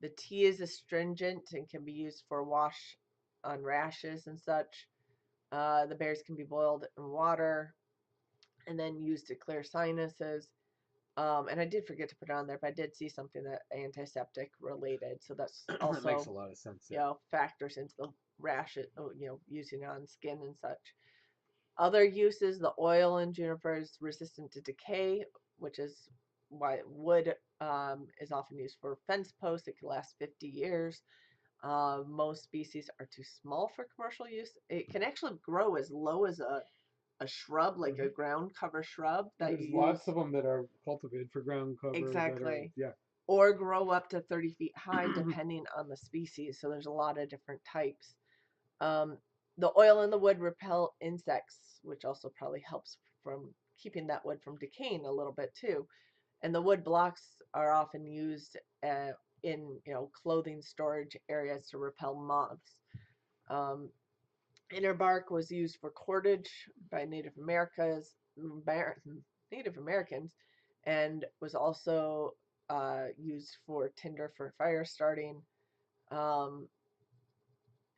The tea is astringent and can be used for wash on rashes and such. The berries can be boiled in water and then used to clear sinuses. And I did forget to put it on there, but I did see something that antiseptic related. So that's It makes a also, lot of sense. you Yeah. know, factors into the rash, using it on skin and such. Other uses, the oil in juniper is resistant to decay, which is why wood is often used for fence posts. It can last 50 years. Most species are too small for commercial use. It can actually grow as low as a shrub, like a Hmm. ground cover shrub that There's you use. lots of them that are cultivated for ground cover that are, Exactly. yeah. Or grow up to 30 feet high, depending on the species. So there's a lot of different types. Um, the oil in the wood repel insects, which also probably helps from keeping that wood from decaying a little bit too. And the wood blocks are often used in clothing storage areas to repel moths. Um, Inner bark was used for cordage by Native Americans, and was also used for tinder for fire starting. Um,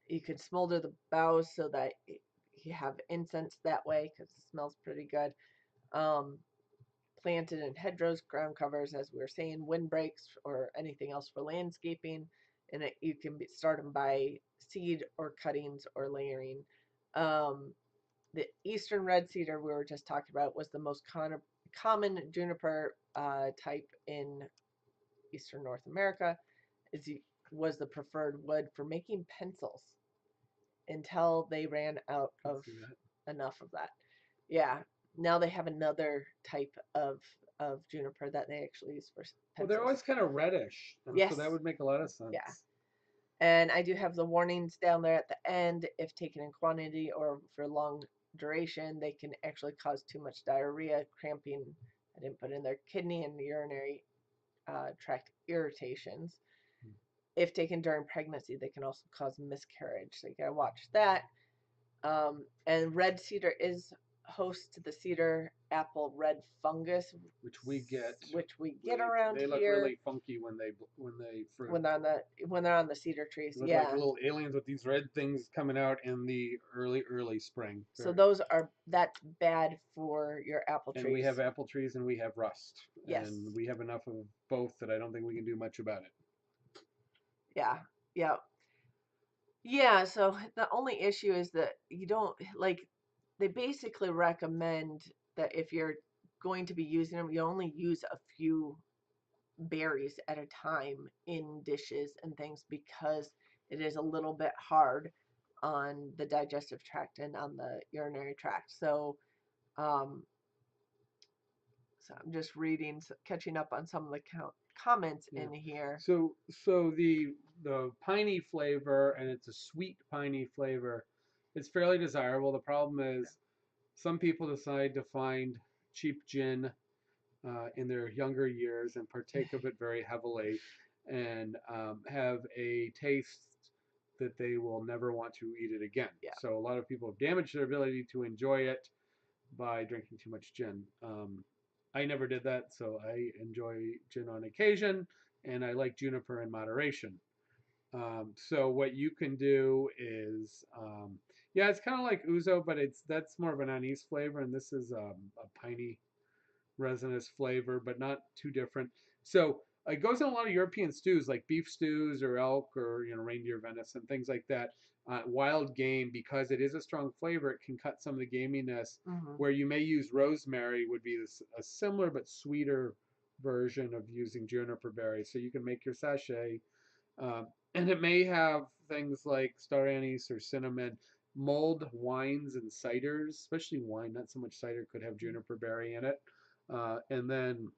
you could smolder the boughs so that you have incense that way because it smells pretty good. Um, Planted in hedgerows, ground covers, as we were saying, windbreaks, or anything else for landscaping. And you can start them by seed or cuttings or layering. Um, the eastern red cedar we were just talking about was the most common juniper type in eastern North America. Is was the preferred wood for making pencils until they ran out of enough of that. Yeah. Now they have another type of juniper that they actually use for Well, they're pencils. always kind of reddish, and Yes. so that would make a lot of sense. Yeah. And I do have the warnings down there at the end. If taken in quantity or for long duration, they can actually cause too much diarrhea, cramping. I didn't put in their kidney and urinary tract irritations. If taken during pregnancy, they can also cause miscarriage. So you gotta watch that. And red cedar is host to the cedar apple red fungus, which we get really, around they look here. really funky when they fruit. When they're on the cedar trees. They look like little aliens with these red things coming out in the early spring. So that's bad for your apple trees. And we have apple trees and we have rust. Yes. And we have enough of both that I don't think we can do much about it. Yeah. Yeah. Yeah, so the only issue is that you don't they basically recommend that if you're going to be using them, you only use a few berries at a time in dishes and things because it is a little bit hard on the digestive tract and on the urinary tract. So I'm just reading, catching up on some of the comments in here. So the piney flavor, and it's a sweet piney flavor, it's fairly desirable. The problem is some people decide to find cheap gin in their younger years and partake of it very heavily, and have a taste that they will never want to eat it again. Yeah. So a lot of people have damaged their ability to enjoy it by drinking too much gin. I never did that, so I enjoy gin on occasion, and I like juniper in moderation. So what you can do is, it's kind of like ouzo, but that's more of an anise flavor, and this is a piney resinous flavor, but not too different. So it goes in a lot of European stews, like beef stews or elk or reindeer venison, things like that. Wild game, because it is a strong flavor, it can cut some of the gaminess. Where you may use rosemary would be a similar but sweeter version of using juniper berries. So you can make your sachet, and it may have things like star anise or cinnamon. Mulled wines and ciders, especially wine, not so much cider, could have juniper berry in it. And then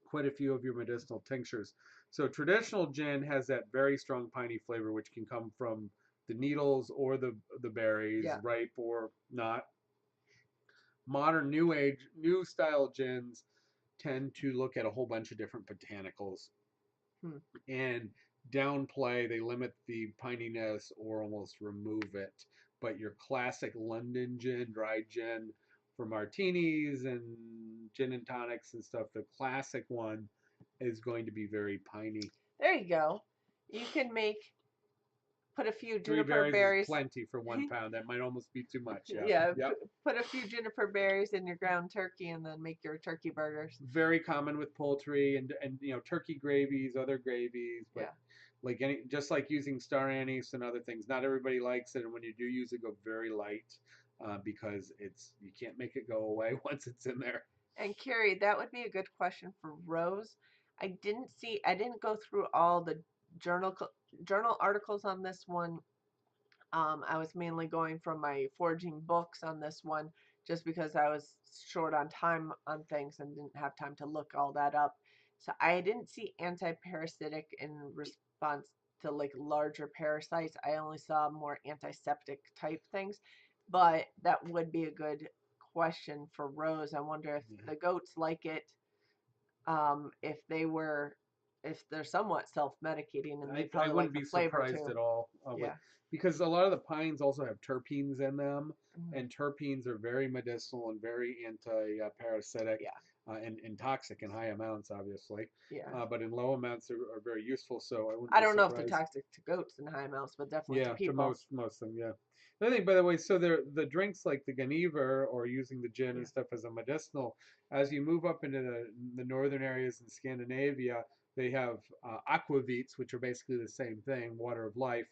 quite a few of your medicinal tinctures. So traditional gin has that very strong piney flavor, which can come from the needles or the berries, ripe or not. Modern new style gins tend to look at a whole bunch of different botanicals and downplay. They limit the pininess or almost remove it. But your classic London gin, dry gin, for martinis and gin and tonics and stuff, the classic one is going to be very piney. There you go. You can put a few juniper 3 berries berries. Is plenty for 1 pound. That might almost be too much. Put a few juniper berries in your ground turkey and then make your turkey burgers. Very common with poultry and turkey gravies, other gravies, but just like using star anise and other things, not everybody likes it, and when you do use it, go very light. Because you can't make it go away once it's in there. And Carrie, that would be a good question for Rose. I didn't go through all the journal articles on this one. I was mainly going from my foraging books on this one, just because I was short on time on things and didn't have time to look all that up. So I didn't see anti-parasitic in response to larger parasites. I only saw more antiseptic type things, but that would be a good question for Rose. I wonder if Yeah. the goats like it, if they're somewhat self-medicating, and they I probably like wouldn't the be flavor surprised too. at all with Yeah. because a lot of the pines also have terpenes in them, Mhm. and terpenes are very medicinal and very anti-parasitic Yeah. and toxic in high amounts, obviously. Yeah. But in low amounts are very useful. So I wouldn't I be don't know if they're surprised. toxic to goats in high amounts, but definitely to Yeah, to people. most of them, yeah. I think, by the way, so the drinks like the Genever or using the gin Yeah. and stuff as a medicinal, as you move up into the northern areas in Scandinavia, they have aquavits, which are basically the same thing, water of life,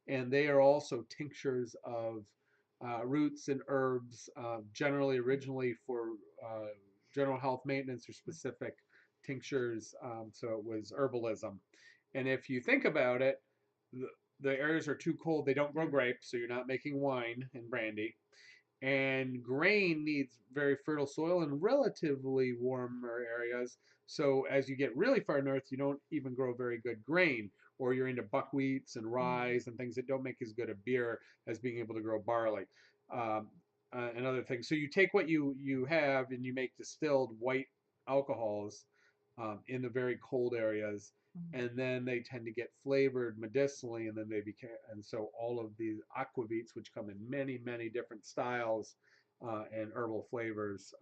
and they are also tinctures of roots and herbs, generally originally for uh, general health maintenance or specific tinctures. So it was herbalism. And if you think about it, the, the areas are too cold. They don't grow Yeah. grapes, so you're not making wine and brandy. And grain needs very fertile soil in relatively warmer areas. So as you get really far north, you don't even grow very good grain, or you're into buckwheats and Mhm. rye and things that don't make as good a beer as being able to grow barley um, and other things. So you take what you have and you make distilled white alcohols in the very cold areas, Mhm. and then they tend to get flavored medicinally, and then they became, and so all of these aquavits, which come in many different styles and herbal flavors,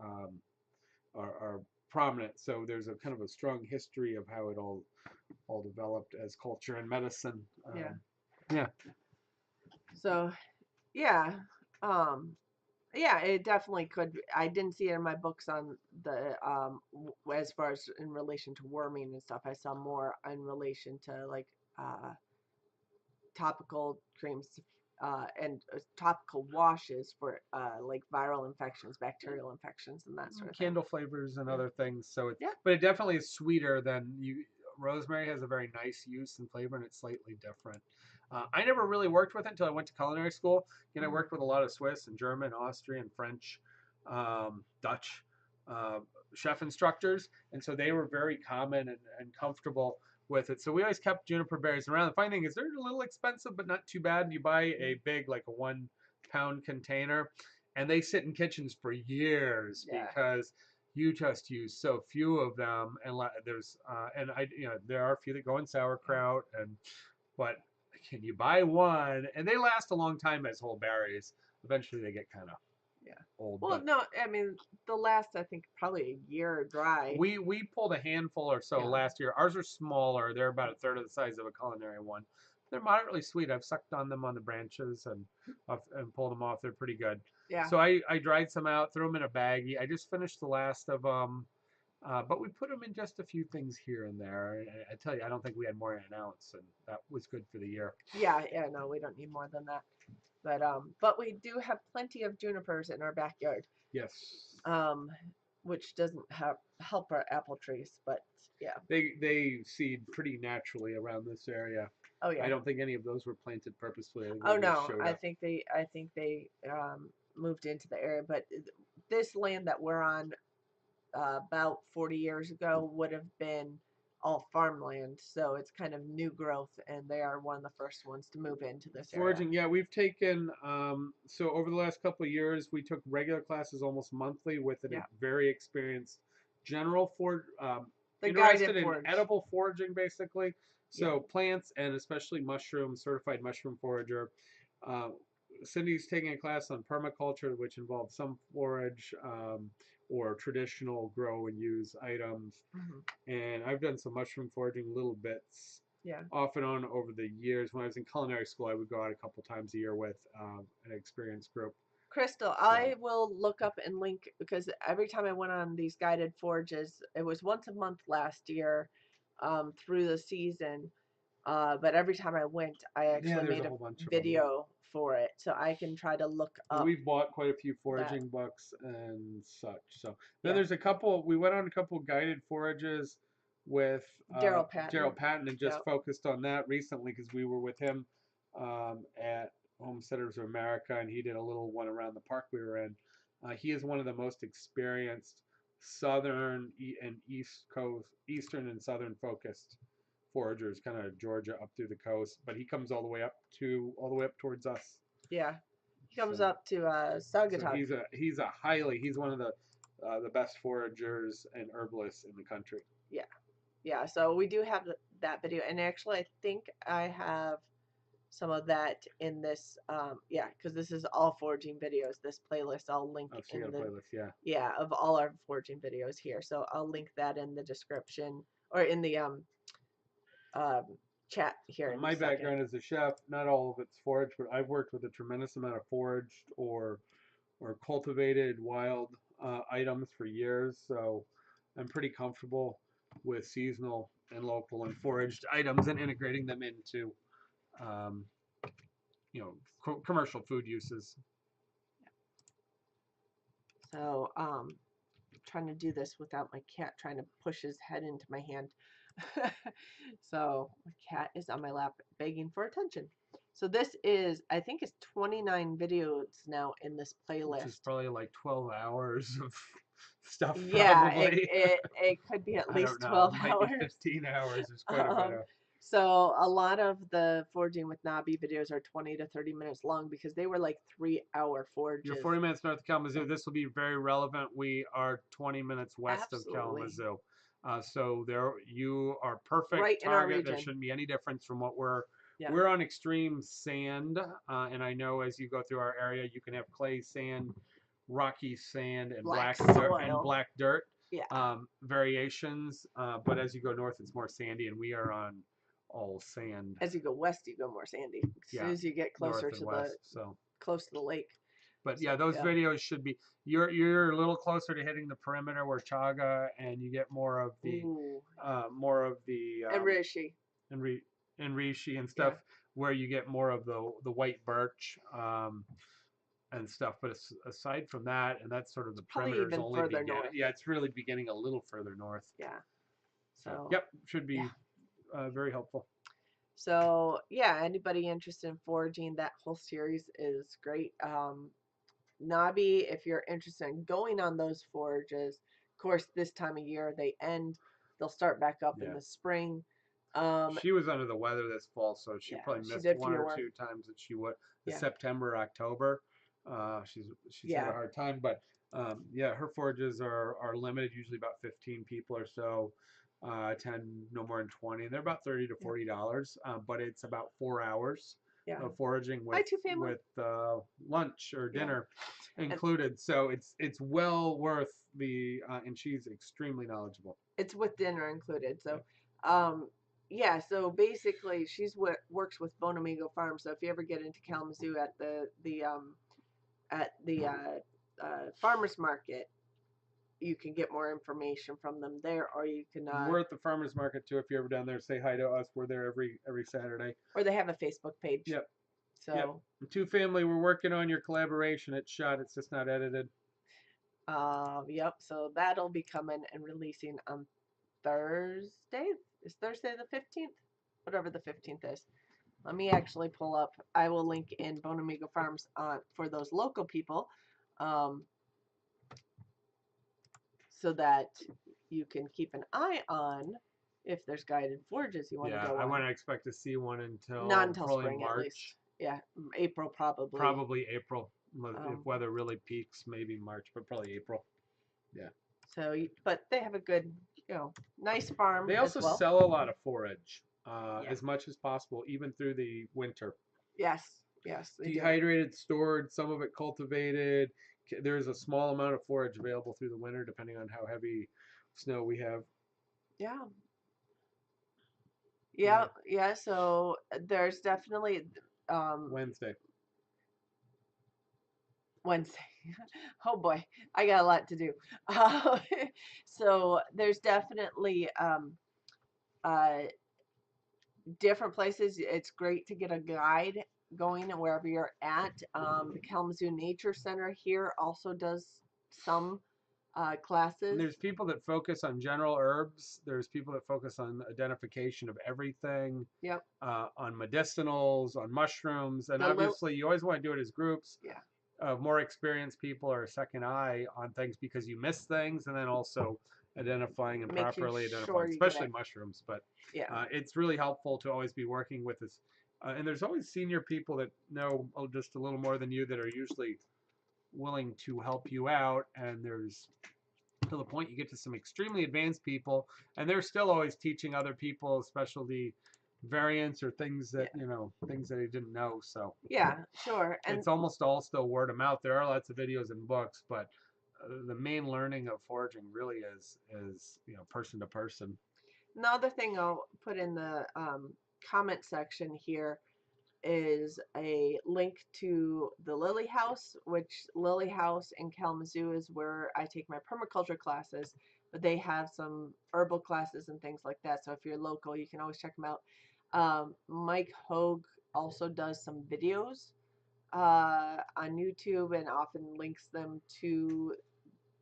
are prominent. So there's a kind of a strong history of how it all developed as culture and medicine. Yeah. Yeah. So yeah. Um, yeah, it definitely could be. I didn't see it in my books on the as far as in relation to worming and stuff. I saw more in relation to like uh topical creams and topical washes for like viral infections, bacterial infections, and that sort of thing. Candle flavors and Yeah. other things. So it, Yeah. but it definitely is sweeter than you. Rosemary has a very nice use and flavor, and it's slightly different. I never really worked with it until I went to culinary school. And I Mhm. worked with a lot of Swiss and German, Austrian, French, Dutch uh, chef instructors, and so they were very common and comfortable with it. So we always kept juniper berries around. The funny thing is they're a little expensive, but not too bad. You buy a big, like a 1 pound container, and they sit in kitchens for years Yeah. because you just use so few of them. And there's and I there are a few that go in sauerkraut, and but can you buy one and they last a long time as whole berries. Eventually they get kind of Yeah. old, Well, but no, I mean the last I think probably a year dry. we pulled a handful or so Yeah. last year. Ours are smaller. They're about a third of the size of a culinary one. They're moderately sweet. I've sucked on them on the branches and pulled them off. They're pretty good. Yeah. So I dried some out, threw them in a baggie. I just finished the last of them, but we put them in just a few things here and there. I tell you, I don't think we had more than an ounce, and that was good for the year. Yeah. Yeah. No, we don't need more than that. But we do have plenty of junipers in our backyard. Yes. Um, which doesn't help our apple trees, but yeah. They seed pretty naturally around this area. Oh I yeah. don't think any of those were planted purposefully. I think Oh they just no, showed up. I think they moved into the area, but this land that we're on about 40 years ago would have been all farmland, so it's kind of new growth, and they are one of the first ones to move into this area. Foraging, yeah, we've taken so over the last couple of years, we took regular classes almost monthly with a Yeah, very experienced general the interested guided in forage. edible foraging, basically. Yeah. So plants and especially mushrooms, certified mushroom forager. Uh, Cindy's taking a class on permaculture, which involves some forage or traditional grow and use items. Hmm. And I've done some mushroom foraging little bits Yeah. off and on over the years. When I was in culinary school, I would go out a couple times a year with an experienced group. Crystal, So I will look up and link because every time I went on these guided forages, it was once a month last year through the season. But every time I went, I yeah, actually there's a made a whole bunch of them. video for it, so I can try to look And up we've bought quite a few that. foraging books and such. So then Yeah, there's a couple. We went on a couple guided forages with Daryl Patton. Gerald Patton and just Yep. focused on that recently because we were with him at Homesteaders of America, and he did a little one around the park we were in. He is one of the most experienced southern and east coast, eastern and southern focused foragers, kind of Georgia up through the coast. But he comes all the way up towards us. Yeah. He comes So, up to so Saugatuck. he's one of the best foragers and herbalists in the country. Yeah, yeah. So we do have that video, and actually, I think I have some of that in this. Yeah, because this is all foraging videos. This playlist I'll link Oh, so you in got a the playlist, yeah. yeah of all our foraging videos here. So I'll link that in the description or in the um chat here in a My second. background as a chef, not all of it's foraged, but I've worked with a tremendous amount of foraged or cultivated wild items for years, so I'm pretty comfortable with seasonal and local and foraged items and integrating them into um, commercial food uses. So trying to do this without my cat trying to push his head into my hand. So my cat is on my lap begging for attention. So this is, I think it's 29 videos now in this Which is playlist. probably like 12 hours of stuff, Yeah, probably. it could be at I don't least know. 12 It might be hours. 15 hours. There's quite a bit Um, of. so a lot of the foraging with Nobby videos are 20 to 30 minutes long because they were like 3-hour You're forages. 40 minutes north of Kalamazoo. This will be very relevant. We are 20 minutes west of Absolutely. Kalamazoo. So there you are perfect Right in our target. There region. shouldn't be any difference from what Yeah. we're on extreme sand. And I know as you go through our area, you can have clay sand, rocky sand, and Black black soil. dirt Yeah. variations. But as you go north, it's more sandy, and we are on all sand. As you go west, you go more sandy. As soon as you get North closer and to west. So. close to the lake. But So, yeah, those videos should be you're a little closer to hitting the perimeter where chaga, and you get more of the Ooh. Enrishi. and reishi and stuff where you get more of the white birch and stuff. But aside from that, and that's sort of the Probably perimeter is even only further beginning. north. Yeah, it's really beginning a little further north. Yeah. So yep, should be very helpful. So yeah, anybody interested in foraging, that whole series is great. Nobby, if you're interested in going on those forages, of course, this time of year they end. They'll start back up in the spring. She was under the weather this fall, so she probably missed one or two times that she would. September, October, she's had a hard time, but yeah, her forages are limited, usually about 15 people or so. 10, no more than 20. They're about $30 to $40, but it's about 4 hours of foraging with lunch or dinner included. So it's well worth the and she's extremely knowledgeable. It's with dinner included. So yeah, so basically she's what works with Bonamigo Farm. So if you ever get into Kalamazoo at the farmers market, you can get more information from them there, or you can we're at the farmers market too. If you're ever down there, say hi to us. We're there every Saturday. Or they have a Facebook page. Yep. So yep. Two family, we're working on your collaboration. It's shot. It's just not edited. Yep. So that'll be coming and releasing on Thursday. Is Thursday the 15th? Whatever the 15th is. Let me actually pull up. I will link in Bonamigo Farms for those local people, so that you can keep an eye on if there's guided forages you want to go on. Yeah, I wouldn't expect to see one until not until probably spring March. at least. Yeah, April probably. Probably April. If weather really peaks, maybe March, but probably April. Yeah. So, but they have a good, nice farm. They also sell a lot of forage, as much as possible, even through the winter. Yes, yes. Dehydrated, stored, some of it cultivated. There's a small amount of forage available through the winter, depending on how heavy snow we have. Yeah. Yeah, yeah. So there's definitely Wednesday. Oh boy, I got a lot to do. So there's definitely different places. It's great to get a guide going wherever you're at. The Kalamazoo Nature Center here also does some classes. And there's people that focus on general herbs. There's people that focus on identification of everything. Yep. On medicinals, on mushrooms, and obviously you always want to do it as groups. Yeah. Of more experienced people or a second eye on things because you miss things, and then also identifying and properly identifying, especially mushrooms. But it's really helpful to always be working with And there's always senior people that know just a little more than you that are usually willing to help you out. And there's to the point you get to some extremely advanced people, and they're still always teaching other people specialty variants or things that Yeah. things that they didn't know. So Yeah, sure. And it's almost all still word of mouth. There are lots of videos and books, but the main learning of foraging really is person to person. another thing I'll put in the comment section here is a link to the Lily House, which Lily House in Kalamazoo is where I take my permaculture classes, but they have some herbal classes and things like that. So if you're local, you can always check them out. Mike Hogue also does some videos on YouTube and often links them to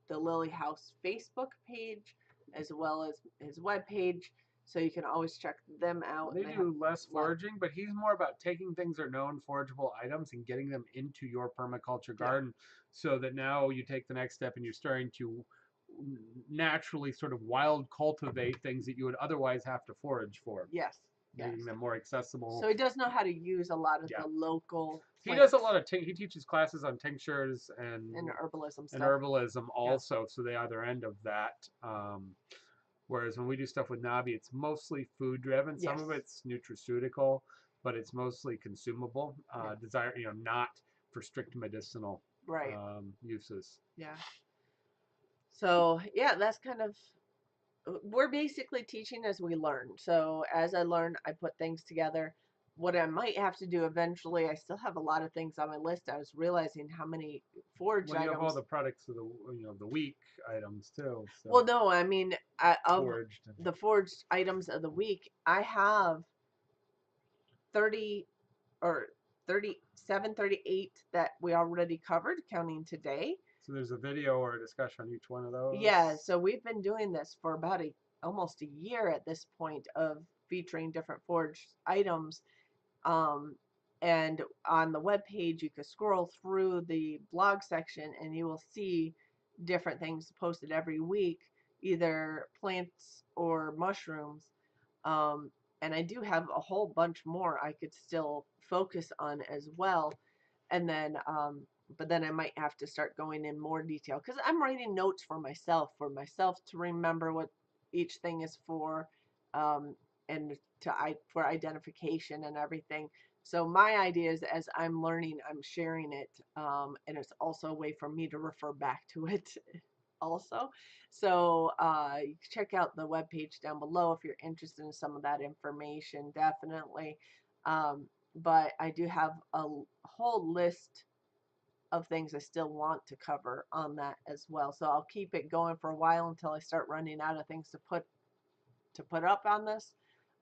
the Lily House Facebook page as well as his web page. So you can always check them out. They And they have do less a lot. foraging, but he's more about taking things that are known forageable items and getting them into your permaculture Yeah. garden so that now you take the next step and you're starting to naturally sort of wild cultivate things that you would otherwise have to forage for, Yes. Yes. making them more accessible. So he does know how to use a lot of Yeah. the local He does plants a lot of he teaches classes on tinctures and herbalism and stuff. herbalism also, so the other end of that. Whereas when we do stuff with Nabi, it's mostly food driven. Some of Yes. it's nutraceutical, but it's mostly consumable. Yeah. Desire, not for strict medicinal Right. uses. Yeah. So yeah, that's kind of we're basically teaching as we learn. So as I learn, I put things together. What I might have to do eventually, I still have a lot of things on my list. I was realizing how many forage Well, you have all items. the products of the week items too. So Well, no, I mean, of foraged. the foraged items of the week, I have 30 or 37, 38 that we already covered, counting today. So there's a video or a discussion on each one of those. Yeah, so we've been doing this for about almost a year at this point of featuring different foraged items. Um, and on the web page, you can scroll through the blog section and you will see different things posted every week, either plants or mushrooms. Um, and I do have a whole bunch more I could still focus on as well. And then, but then I might have to start going in more detail because I'm writing notes for myself to remember what each thing is for, and for identification and everything. So my idea is as I'm learning, I'm sharing it, and it's also a way for me to refer back to it also. So you can check out the webpage down below if you're interested in some of that information, definitely. But I do have a whole list of things I still want to cover on that as well. So I'll keep it going for a while until I start running out of things to put up on this.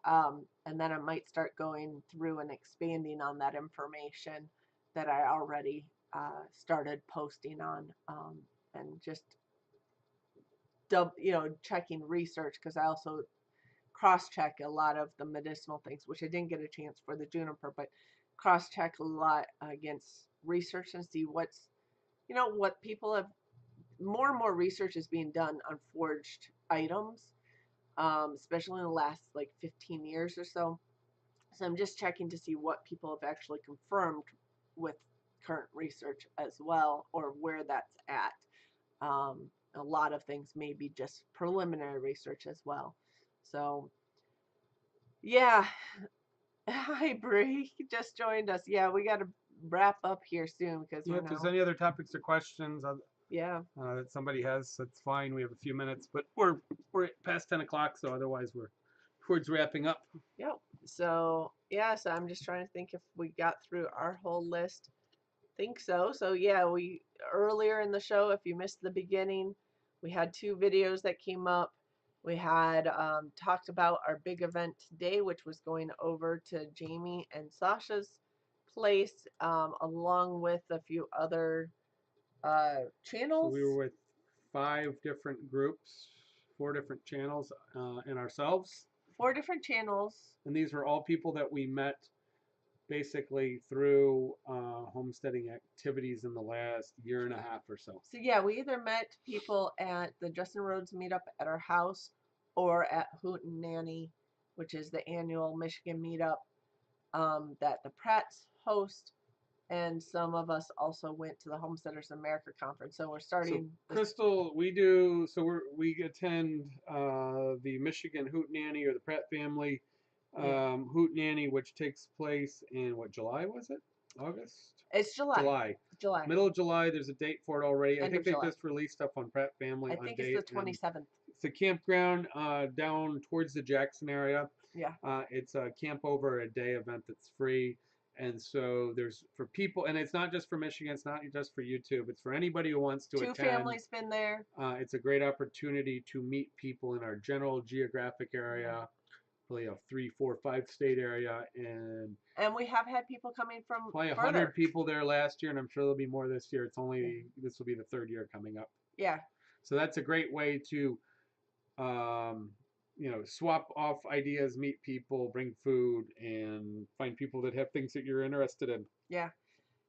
And then I might start going through and expanding on that information that I already started posting on, and just checking research because I also cross-check a lot of the medicinal things, which I didn't get a chance for the juniper, but cross-check a lot against research and see what people have. More and more research is being done on foraged items, especially in the last like 15 years or so. So I'm just checking to see what people have actually confirmed with current research as well, or where that's at. A lot of things may be just preliminary research as well. So yeah. Hi, Bree. You just joined us. Yeah, we got to wrap up here soon because Yeah, we're if there's now. any other topics or questions Yeah. that somebody has, that's fine. We have a few minutes, but we're past 10 o'clock, so otherwise we're towards wrapping up. Yep. So yeah, so I'm just trying to think if we got through our whole list. Think so. So yeah, we earlier in the show, if you missed the beginning, we had two videos that came up. We had talked about our big event today, which was going over to Jamie and Sasha's place, along with a few other So channels. we were with 5 different groups, 4 different channels, and ourselves. 4 different channels. And these were all people that we met basically through homesteading activities in the last year and a half or so. So yeah, we either met people at the Justin Rhodes meetup at our house or at Hoot and Nanny, which is the annual Michigan meetup. that the Pratts host, and some of us also went to the Homesteaders America conference. So we're So starting this. Crystal, we do. So we attend the Michigan Hootenanny or the Pratt family Yeah, Hootenanny, which takes place in what, July was it? August? it's July. July. July, Middle of July. There's a date for it already. I end think of they July. just released stuff on Pratt family I on think it's the date, and 27th. it's a campground down towards the Jackson area. Yeah. It's a camp over a day event that's free. And so there's for people, and it's not just for Michigan, it's not just for YouTube, it's for anybody who wants to Two attend. families been there. It's a great opportunity to meet people in our general geographic area, probably a 3, 4, 5 state area, and we have had people coming from probably further. 100 people there last year, and I'm sure there'll be more this year. It's only this will be the third year coming up. Yeah. So that's a great way to swap off ideas, meet people, bring food, and find people that have things that you're interested in. Yeah.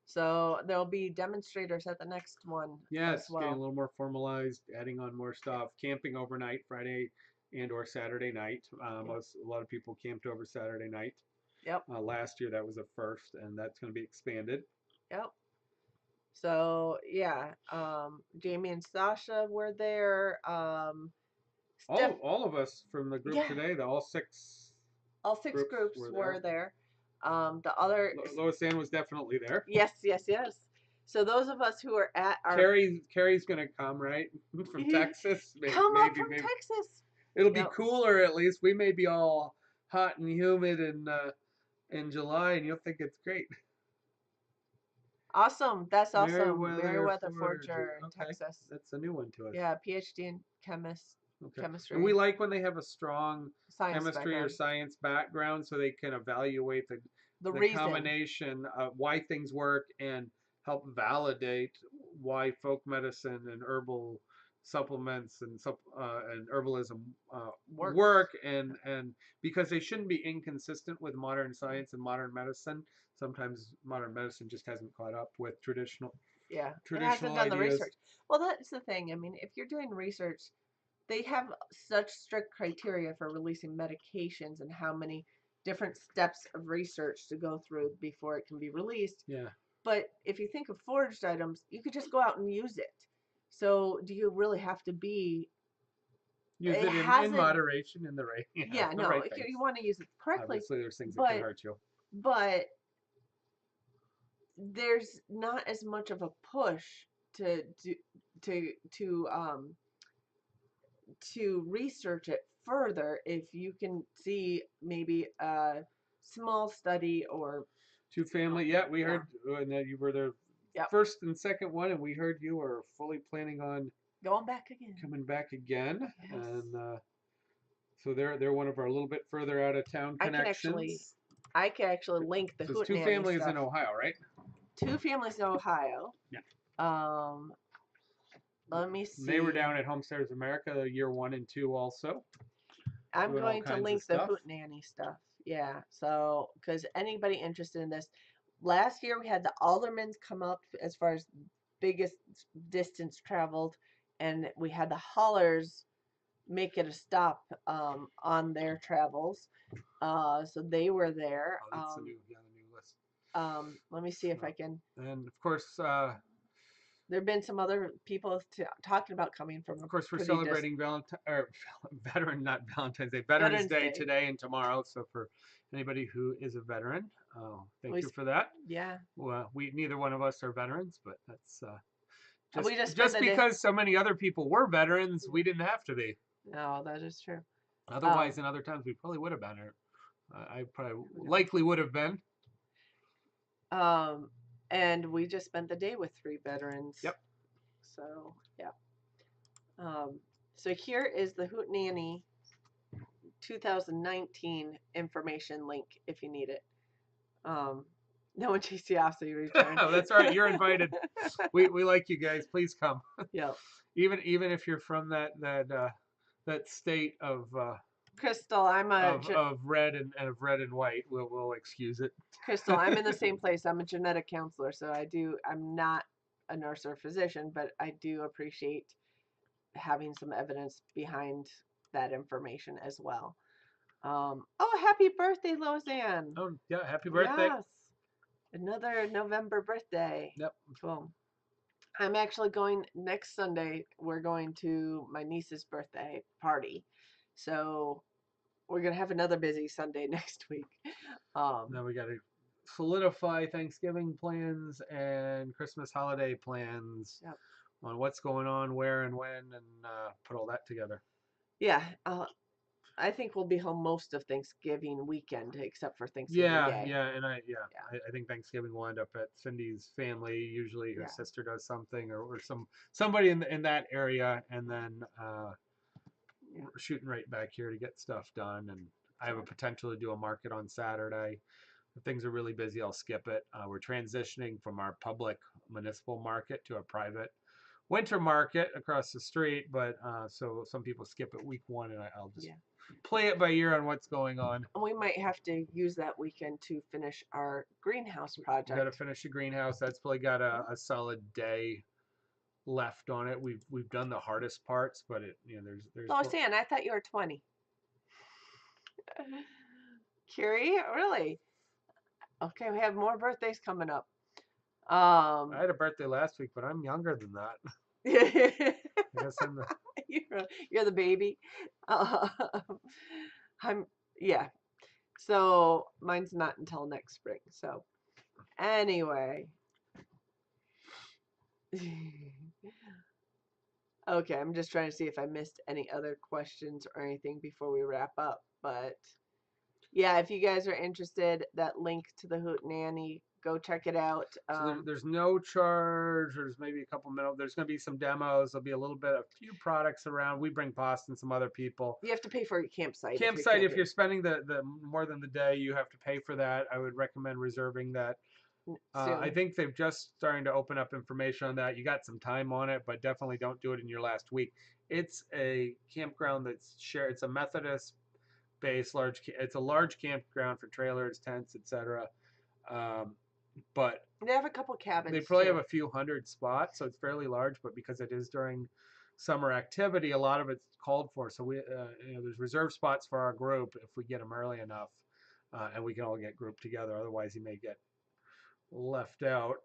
So there'll be demonstrators at the next one Yes, as well. getting a little more formalized, adding on more stuff, camping overnight, Friday and or Saturday night. A lot of people camped over Saturday night. Yep. Last year that was a first, and that's going to be expanded. Yep. So yeah, Jamie and Sasha were there. All of us from the group Yeah. today, all six groups were there. The other Lois Ann was definitely there. Yes. So those of us who are at our Carrie's gonna come, right? From Texas. Come up from Texas. It'll be cooler at least. We may be all hot and humid in July, and you'll think it's great. Awesome. That's awesome. Meriwether Forger, Texas. That's a new one to us. Yeah, PhD in chemistry. And we like when they have a strong science chemistry background. or science background, so they can evaluate the reason. combination of why things work and help validate why folk medicine and herbal supplements and herbalism work, and because they shouldn't be inconsistent with modern science and modern medicine. Sometimes modern medicine just hasn't caught up with traditional it hasn't done ideas. the research. Well, that's the thing. I mean, if you're doing research, they have such strict criteria for releasing medications and how many different steps of research to go through before it can be released. Yeah. But if you think of foraged items, you could just go out and use it. So do you really have to be use it in moderation in the right? Yeah, no. Right if you want to use it correctly, obviously there's things that can hurt you. But there's not as much of a push to research it further if you can see maybe a small study or two family. Yeah, we heard that you were the first and second one, and we heard you were fully planning on coming back again. Yes. And so they're one of our little bit further out of town connections. I can actually link the Hootenanny two families stuff. in Ohio, right? Two families in Ohio. Yeah. Let me see. They were down at Homesteaders America year 1 and 2 also. I'm going to link the Hootenanny stuff. Yeah. So, because anybody interested in this, last year we had the aldermans come up as far as biggest distance traveled, and we had the haulers make it a stop on their travels. So they were there. That's the new list. Let me see if I can. And of course, there have been some other people talking about coming from. Of course, we're celebrating Veterans Day today and tomorrow. So for anybody who is a veteran, thank you for that. Yeah. Well, neither one of us are veterans, but that's just because so many other people were veterans, we didn't have to be. No, that is true. Otherwise, in other times, we probably would have been. I probably likely would have been. And we just spent the day with 3 veterans. Yep. So, yeah. So here is the Hootenanny 2019 information link if you need it. No one chased you off, so you returned. Oh, that's all right. You're invited. We like you guys. Please come. Yeah. Even if you're from that state of Crystal, I'm of red and white. We'll excuse it. Crystal, I'm in the same place. I'm a genetic counselor, so I'm not a nurse or physician, but I do appreciate having some evidence behind that information as well. Oh, happy birthday, Lozanne. Oh, yeah, happy birthday. Yes. Another November birthday. Yep. Cool. I'm actually going next Sunday. We're going to my niece's birthday party. So we're going to have another busy Sunday next week. Now we got to solidify Thanksgiving plans and Christmas holiday plans Yep. on what's going on, where, and when, and put all that together. Yeah. I think we'll be home most of Thanksgiving weekend, except for Thanksgiving Yeah, Day. yeah, and Yeah. I think Thanksgiving will end up at Cindy's family. Usually, her Yeah. sister does something, or somebody in that area, and then Yeah. we're shooting right back here to get stuff done. And I have a potential to do a market on Saturday. If things are really busy, I'll skip it. We're transitioning from our public municipal market to a private winter market across the street, but so some people skip it week one, and I'll just Yeah. play it by ear on what's going on. We might have to use that weekend to finish our greenhouse We got to project. finish the greenhouse. That's probably got a solid day left on it. We've done the hardest parts, but there's Loisanne, I thought you were 20. Curie, really? Okay, we have more birthdays coming up. I had a birthday last week, but I'm younger than that. you're, I guess I'm the you're the baby. Uh, I'm yeah. So mine's not until next spring. So anyway. Okay, I'm just trying to see if I missed any other questions or anything before we wrap up. But yeah, if you guys are interested, that link to the Hoot Nanny, go check it out. so there's no charge. There's maybe a couple minutes. There's going to be some demos. There'll be a few products around. We bring pasta and some other people. You have to pay for your campsite. Campsite, if you're spending the more than the day, you have to pay for that. I would recommend reserving that. Soon. I think they've just starting to open up information on that. You got some time on it, but definitely don't do it in your last week. It's a campground that's shared. It's a Methodist based large. It's a large campground for trailers, tents, etc. Um, but They have a couple cabins. they probably too. have a few hundred spots, so it's fairly large. But because it is during summer activity, a lot of it's called for. So there's reserved spots for our group if we get them early enough, and we can all get grouped together. Otherwise, you may get left out.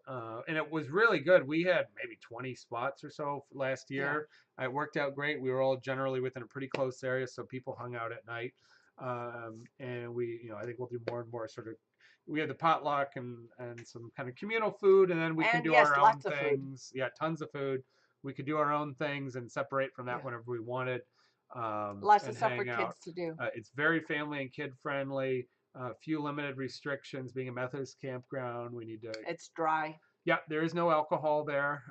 And it was really good. We had maybe 20 spots or so last year. It worked out great. We were all generally within a pretty close area, so people hung out at night. And I think we'll do more and more sort of. We had the potluck and some kind of communal food, and then we can And do yes, our own lots of food. things. Yeah, tons of food. We could do our own things and separate from that Yeah. whenever we wanted. Lots of And stuff for hang out. kids to do. It's very family and kid friendly. A few limited restrictions. Being a Methodist campground, we need to. It's dry. Yeah, there is no alcohol there.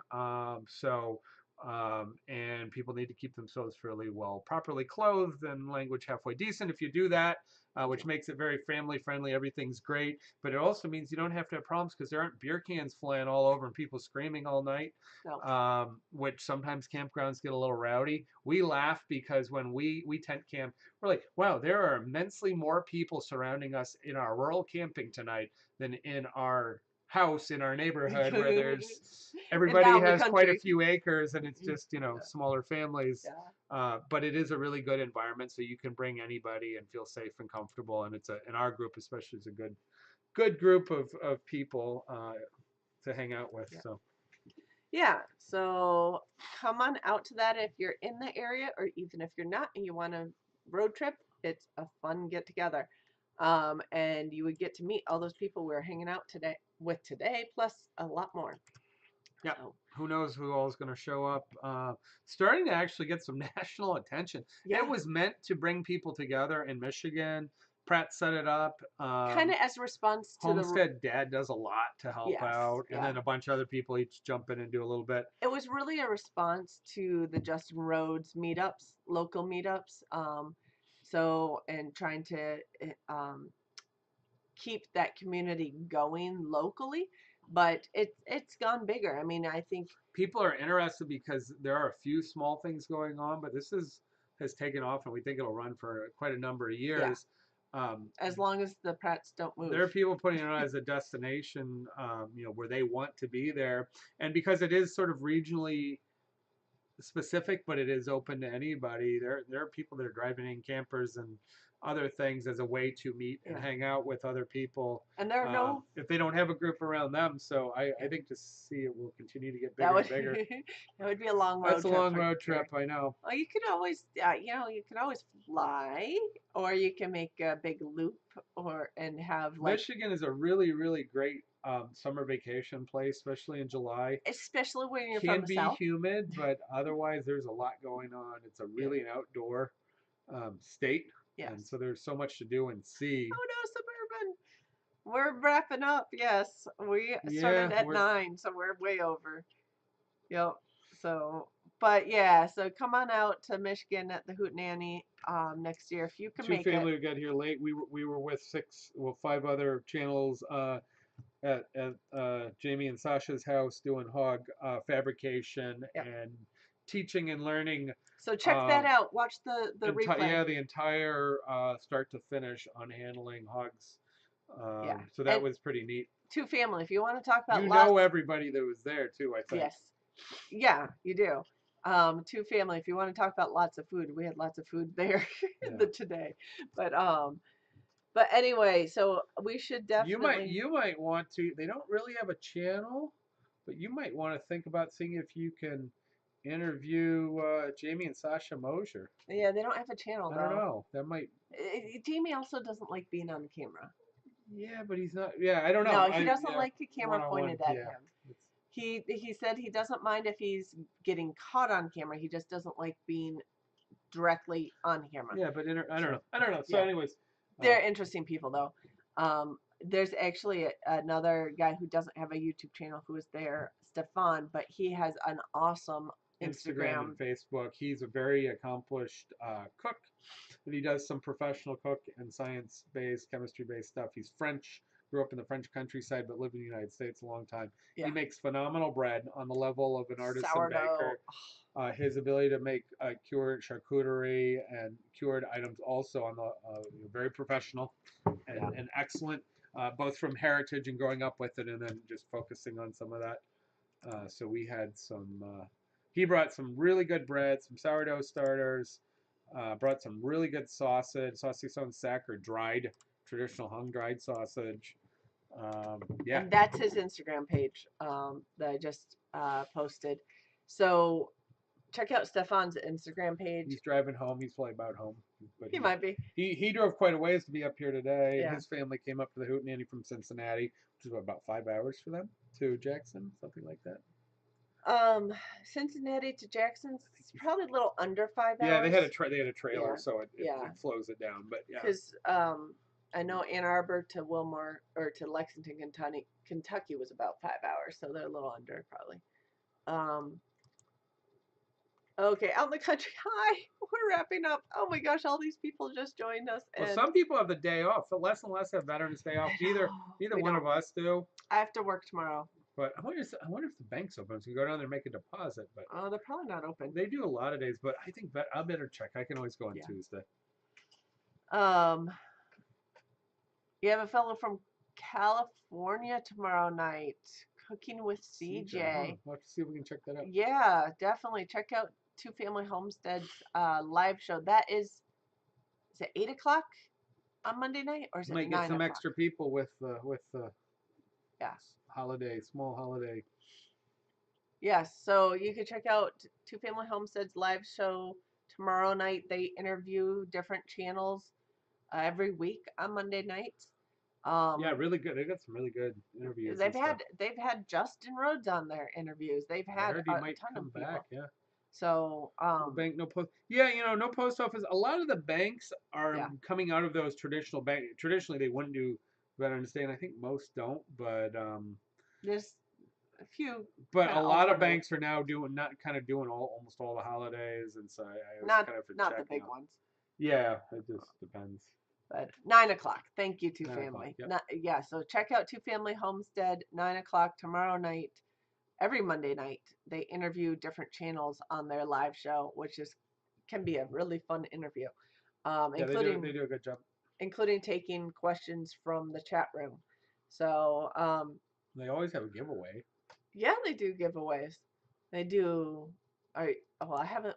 And people need to keep themselves fairly well, properly clothed and language halfway decent. If you do that, which makes it very family friendly, everything's great. But it also means you don't have to have problems because there aren't beer cans flying all over and people screaming all night. No. Which sometimes campgrounds get a little rowdy. We laugh because when we tent camp, we're like, wow, there are immensely more people surrounding us in our rural camping tonight than in our house in our neighborhood where there's everybody has quite a few acres and it's just smaller families. But it is a really good environment, so you can bring anybody and feel safe and comfortable. And it's in our group especially, is a good group of people to hang out with. So. Yeah, so come on out to that if you're in the area, or even if you're not and you want a road trip. It's a fun get together. And you would get to meet all those people we're hanging out today, plus a lot more. Yeah, so. Who knows who all is going to show up. Starting to actually get some national attention. Yeah. It was meant to bring people together in Michigan. Pratts set it up. Kind of as a response to Homestead Dad does a lot to help out. And then a bunch of other people each jump in and do a little bit. It was really a response to the Justin Rhodes meetups, local meetups. And trying to keep that community going locally, but it's gone bigger. I mean, I think people are interested because there are a few small things going on, but this has taken off, and we think it'll run for quite a number of years. As long as the Pratts don't move. There are people putting it on as a destination, where they want to be there, and because it is sort of regionally specific, but it is open to anybody. There are people that are driving in campers and other things as a way to meet and Yeah. hang out with other people. And there are no, If they don't have a group around them, so I yeah, think to see it will continue to get that bigger would and bigger. that would be a long That's road a trip long for road Gary. trip, I know. Well, you can always, you can always fly, or you can make a big loop, or and have like, Michigan is a really, really great summer vacation place, especially in July. especially when you're from Can the be south. humid, but otherwise there's a lot going on. It's a Yeah. really an outdoor state, and Yes. so there's so much to do and see. Oh no, suburban. We're wrapping up. Yes, we started Yeah, at 9, so we're way over. Yep. So, but yeah, so come on out to Michigan at the Hootenanny next year if you can two make it. family got here late. We were with five other channels at Jamie and Sasha's house doing hog fabrication Yep. and teaching and learning. So check that out. Watch the replay. Yeah, the entire start to finish on handling hogs. Yeah. So that And was pretty neat. two family, if you want to talk about You lots, know everybody that was there too, I think. yes. Yeah, you do. Two family, if you want to talk about lots of food, we had lots of food there Yeah. today. But anyway, so we should definitely. You might want to. They don't really have a channel, but you might want to think about seeing if you can interview Jamie and Sasha Mosier. Yeah, they don't have a channel I don't though. know. That might. Jamie also doesn't like being on camera. Yeah, but he's not. Yeah, I don't know. No, he doesn't like a camera One-on-one. pointed at Yeah. him. He said he doesn't mind if he's getting caught on camera. He just doesn't like being directly on camera. Yeah, but I don't know. I don't know. So, Yeah. anyways, They're interesting people though. There's actually another guy who doesn't have a YouTube channel who is there, Stefan, but he has an awesome Instagram and Facebook. He's a very accomplished cook, and he does some professional cook and science-based, chemistry-based stuff. He's French, grew up in the French countryside, but lived in the United States a long time. Yeah. He makes phenomenal bread on the level of an artisan Sourdough. baker. His ability to make cured charcuterie and cured items also on the very professional and excellent, both from heritage and growing up with it, and then just focusing on some of that. So we had some. He brought some really good bread, some sourdough starters. Brought some really good sausage on sack or dried, traditional hung dried sausage. Yeah. And that's his Instagram page that I just posted. So check out Stefan's Instagram page. He's driving home. He's probably about home. But He might be. He drove quite a ways to be up here today. Yeah. His family came up to the Hootenanny from Cincinnati, which is about 5 hours for them to Jackson, something like that. Cincinnati to Jackson, it's probably a little under 5 hours. Yeah, they had a trailer, Yeah. so it flows it down. But yeah, Because I know Ann Arbor to Wilmore or to Lexington, Kentucky was about 5 hours, so they're a little under probably. Okay, out in the country. Hi, we're wrapping up. Oh my gosh, all these people just joined us. well, And some people have the day off. So less and less have Veterans Day off. Neither we one don't. of us do. I have to work tomorrow. But I wonder if the bank's open. So you can go down there and make a deposit. But They're probably not open. they do a lot of days. But I think I'll better check. I can always go on Yeah. Tuesday. You have a fellow from California tomorrow night cooking with CJ. We'll have to see if we can check that out. Yeah, definitely check out Two Family Homestead's live show. That is it 8 o'clock on Monday night, or is it Might 9 get some o'clock? extra people with Yeah. small holiday. Yes, so you can check out Two Family Homestead's live show tomorrow night. They interview different channels every week on Monday nights. Yeah, really good. They got some really good interviews. They've had Justin Rhodes on their interviews. They've I had heard a he might ton come of people. back. Yeah. So No bank, no post. Yeah, no post office. A lot of the banks are coming out of those traditional bank. Traditionally, they wouldn't do Veterans Day, and I think most don't. But there's a few. But a lot of alternative. banks are now doing almost all the holidays, and so I was Not kind of for not the checking big out. ones. Yeah, it just depends. But 9 o'clock. Thank you, Two 9 Family. o'clock, yep. Yeah, so check out Two Family Homestead, 9 o'clock tomorrow night. Every Monday night, they interview different channels on their live show, which can be a really fun interview. Including they do a good job. Including taking questions from the chat room. So They always have a giveaway. yeah, they do giveaways. They do. All right. Oh, I haven't.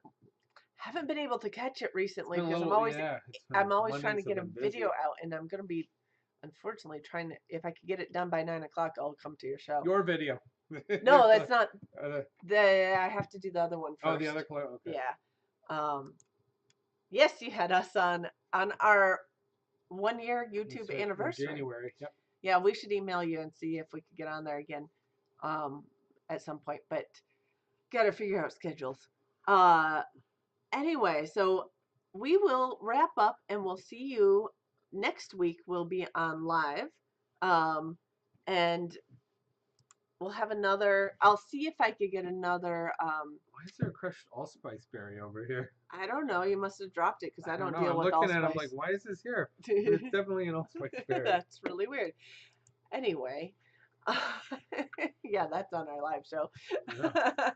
Haven't been able to catch it It's recently been a because little, yeah. It's been I'm always trying to Mondays have get a been video busy. out, and I'm gonna be unfortunately trying to. If I could get it done by 9 o'clock, I'll come to your show. Your video. No, that's not Uh, I have to do the other one oh, the first. other clue. Okay. Yeah. Um. Yes, you had us on our 1 year That's YouTube right. In anniversary. January. Yep. Yeah, we should email you and see if we could get on there again, um, at some point. But gotta figure out schedules. Uh. Anyway, so we will wrap up and we'll see you next week. We'll be on live. And we'll have another. I'll see if I could get another. Why is there a crushed allspice berry over here? I don't know. You must have dropped it because I I don't don't know. deal I'm with looking at it. I'm like, allspice. why is this here? It's definitely an allspice berry. That's really weird. Anyway, yeah, that's on our live show. Yeah.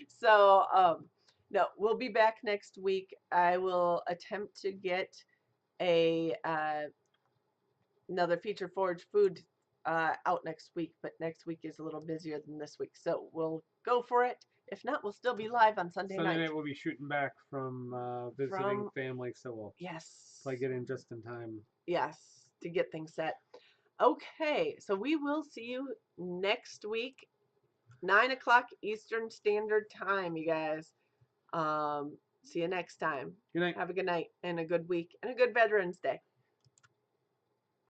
So, no, we'll be back next week. I will attempt to get a another feature forage food out next week, but next week is a little busier than this week, so we'll go for it. If not, we'll still be live on Sunday Sunday night night we'll be shooting back from visiting from family, so we'll yes, probably get in just in time. yes, to get things set. Okay, so we will see you next week, 9 o'clock Eastern Standard Time, you guys. See you next time. Good night. Have a good night and a good week and a good Veterans Day.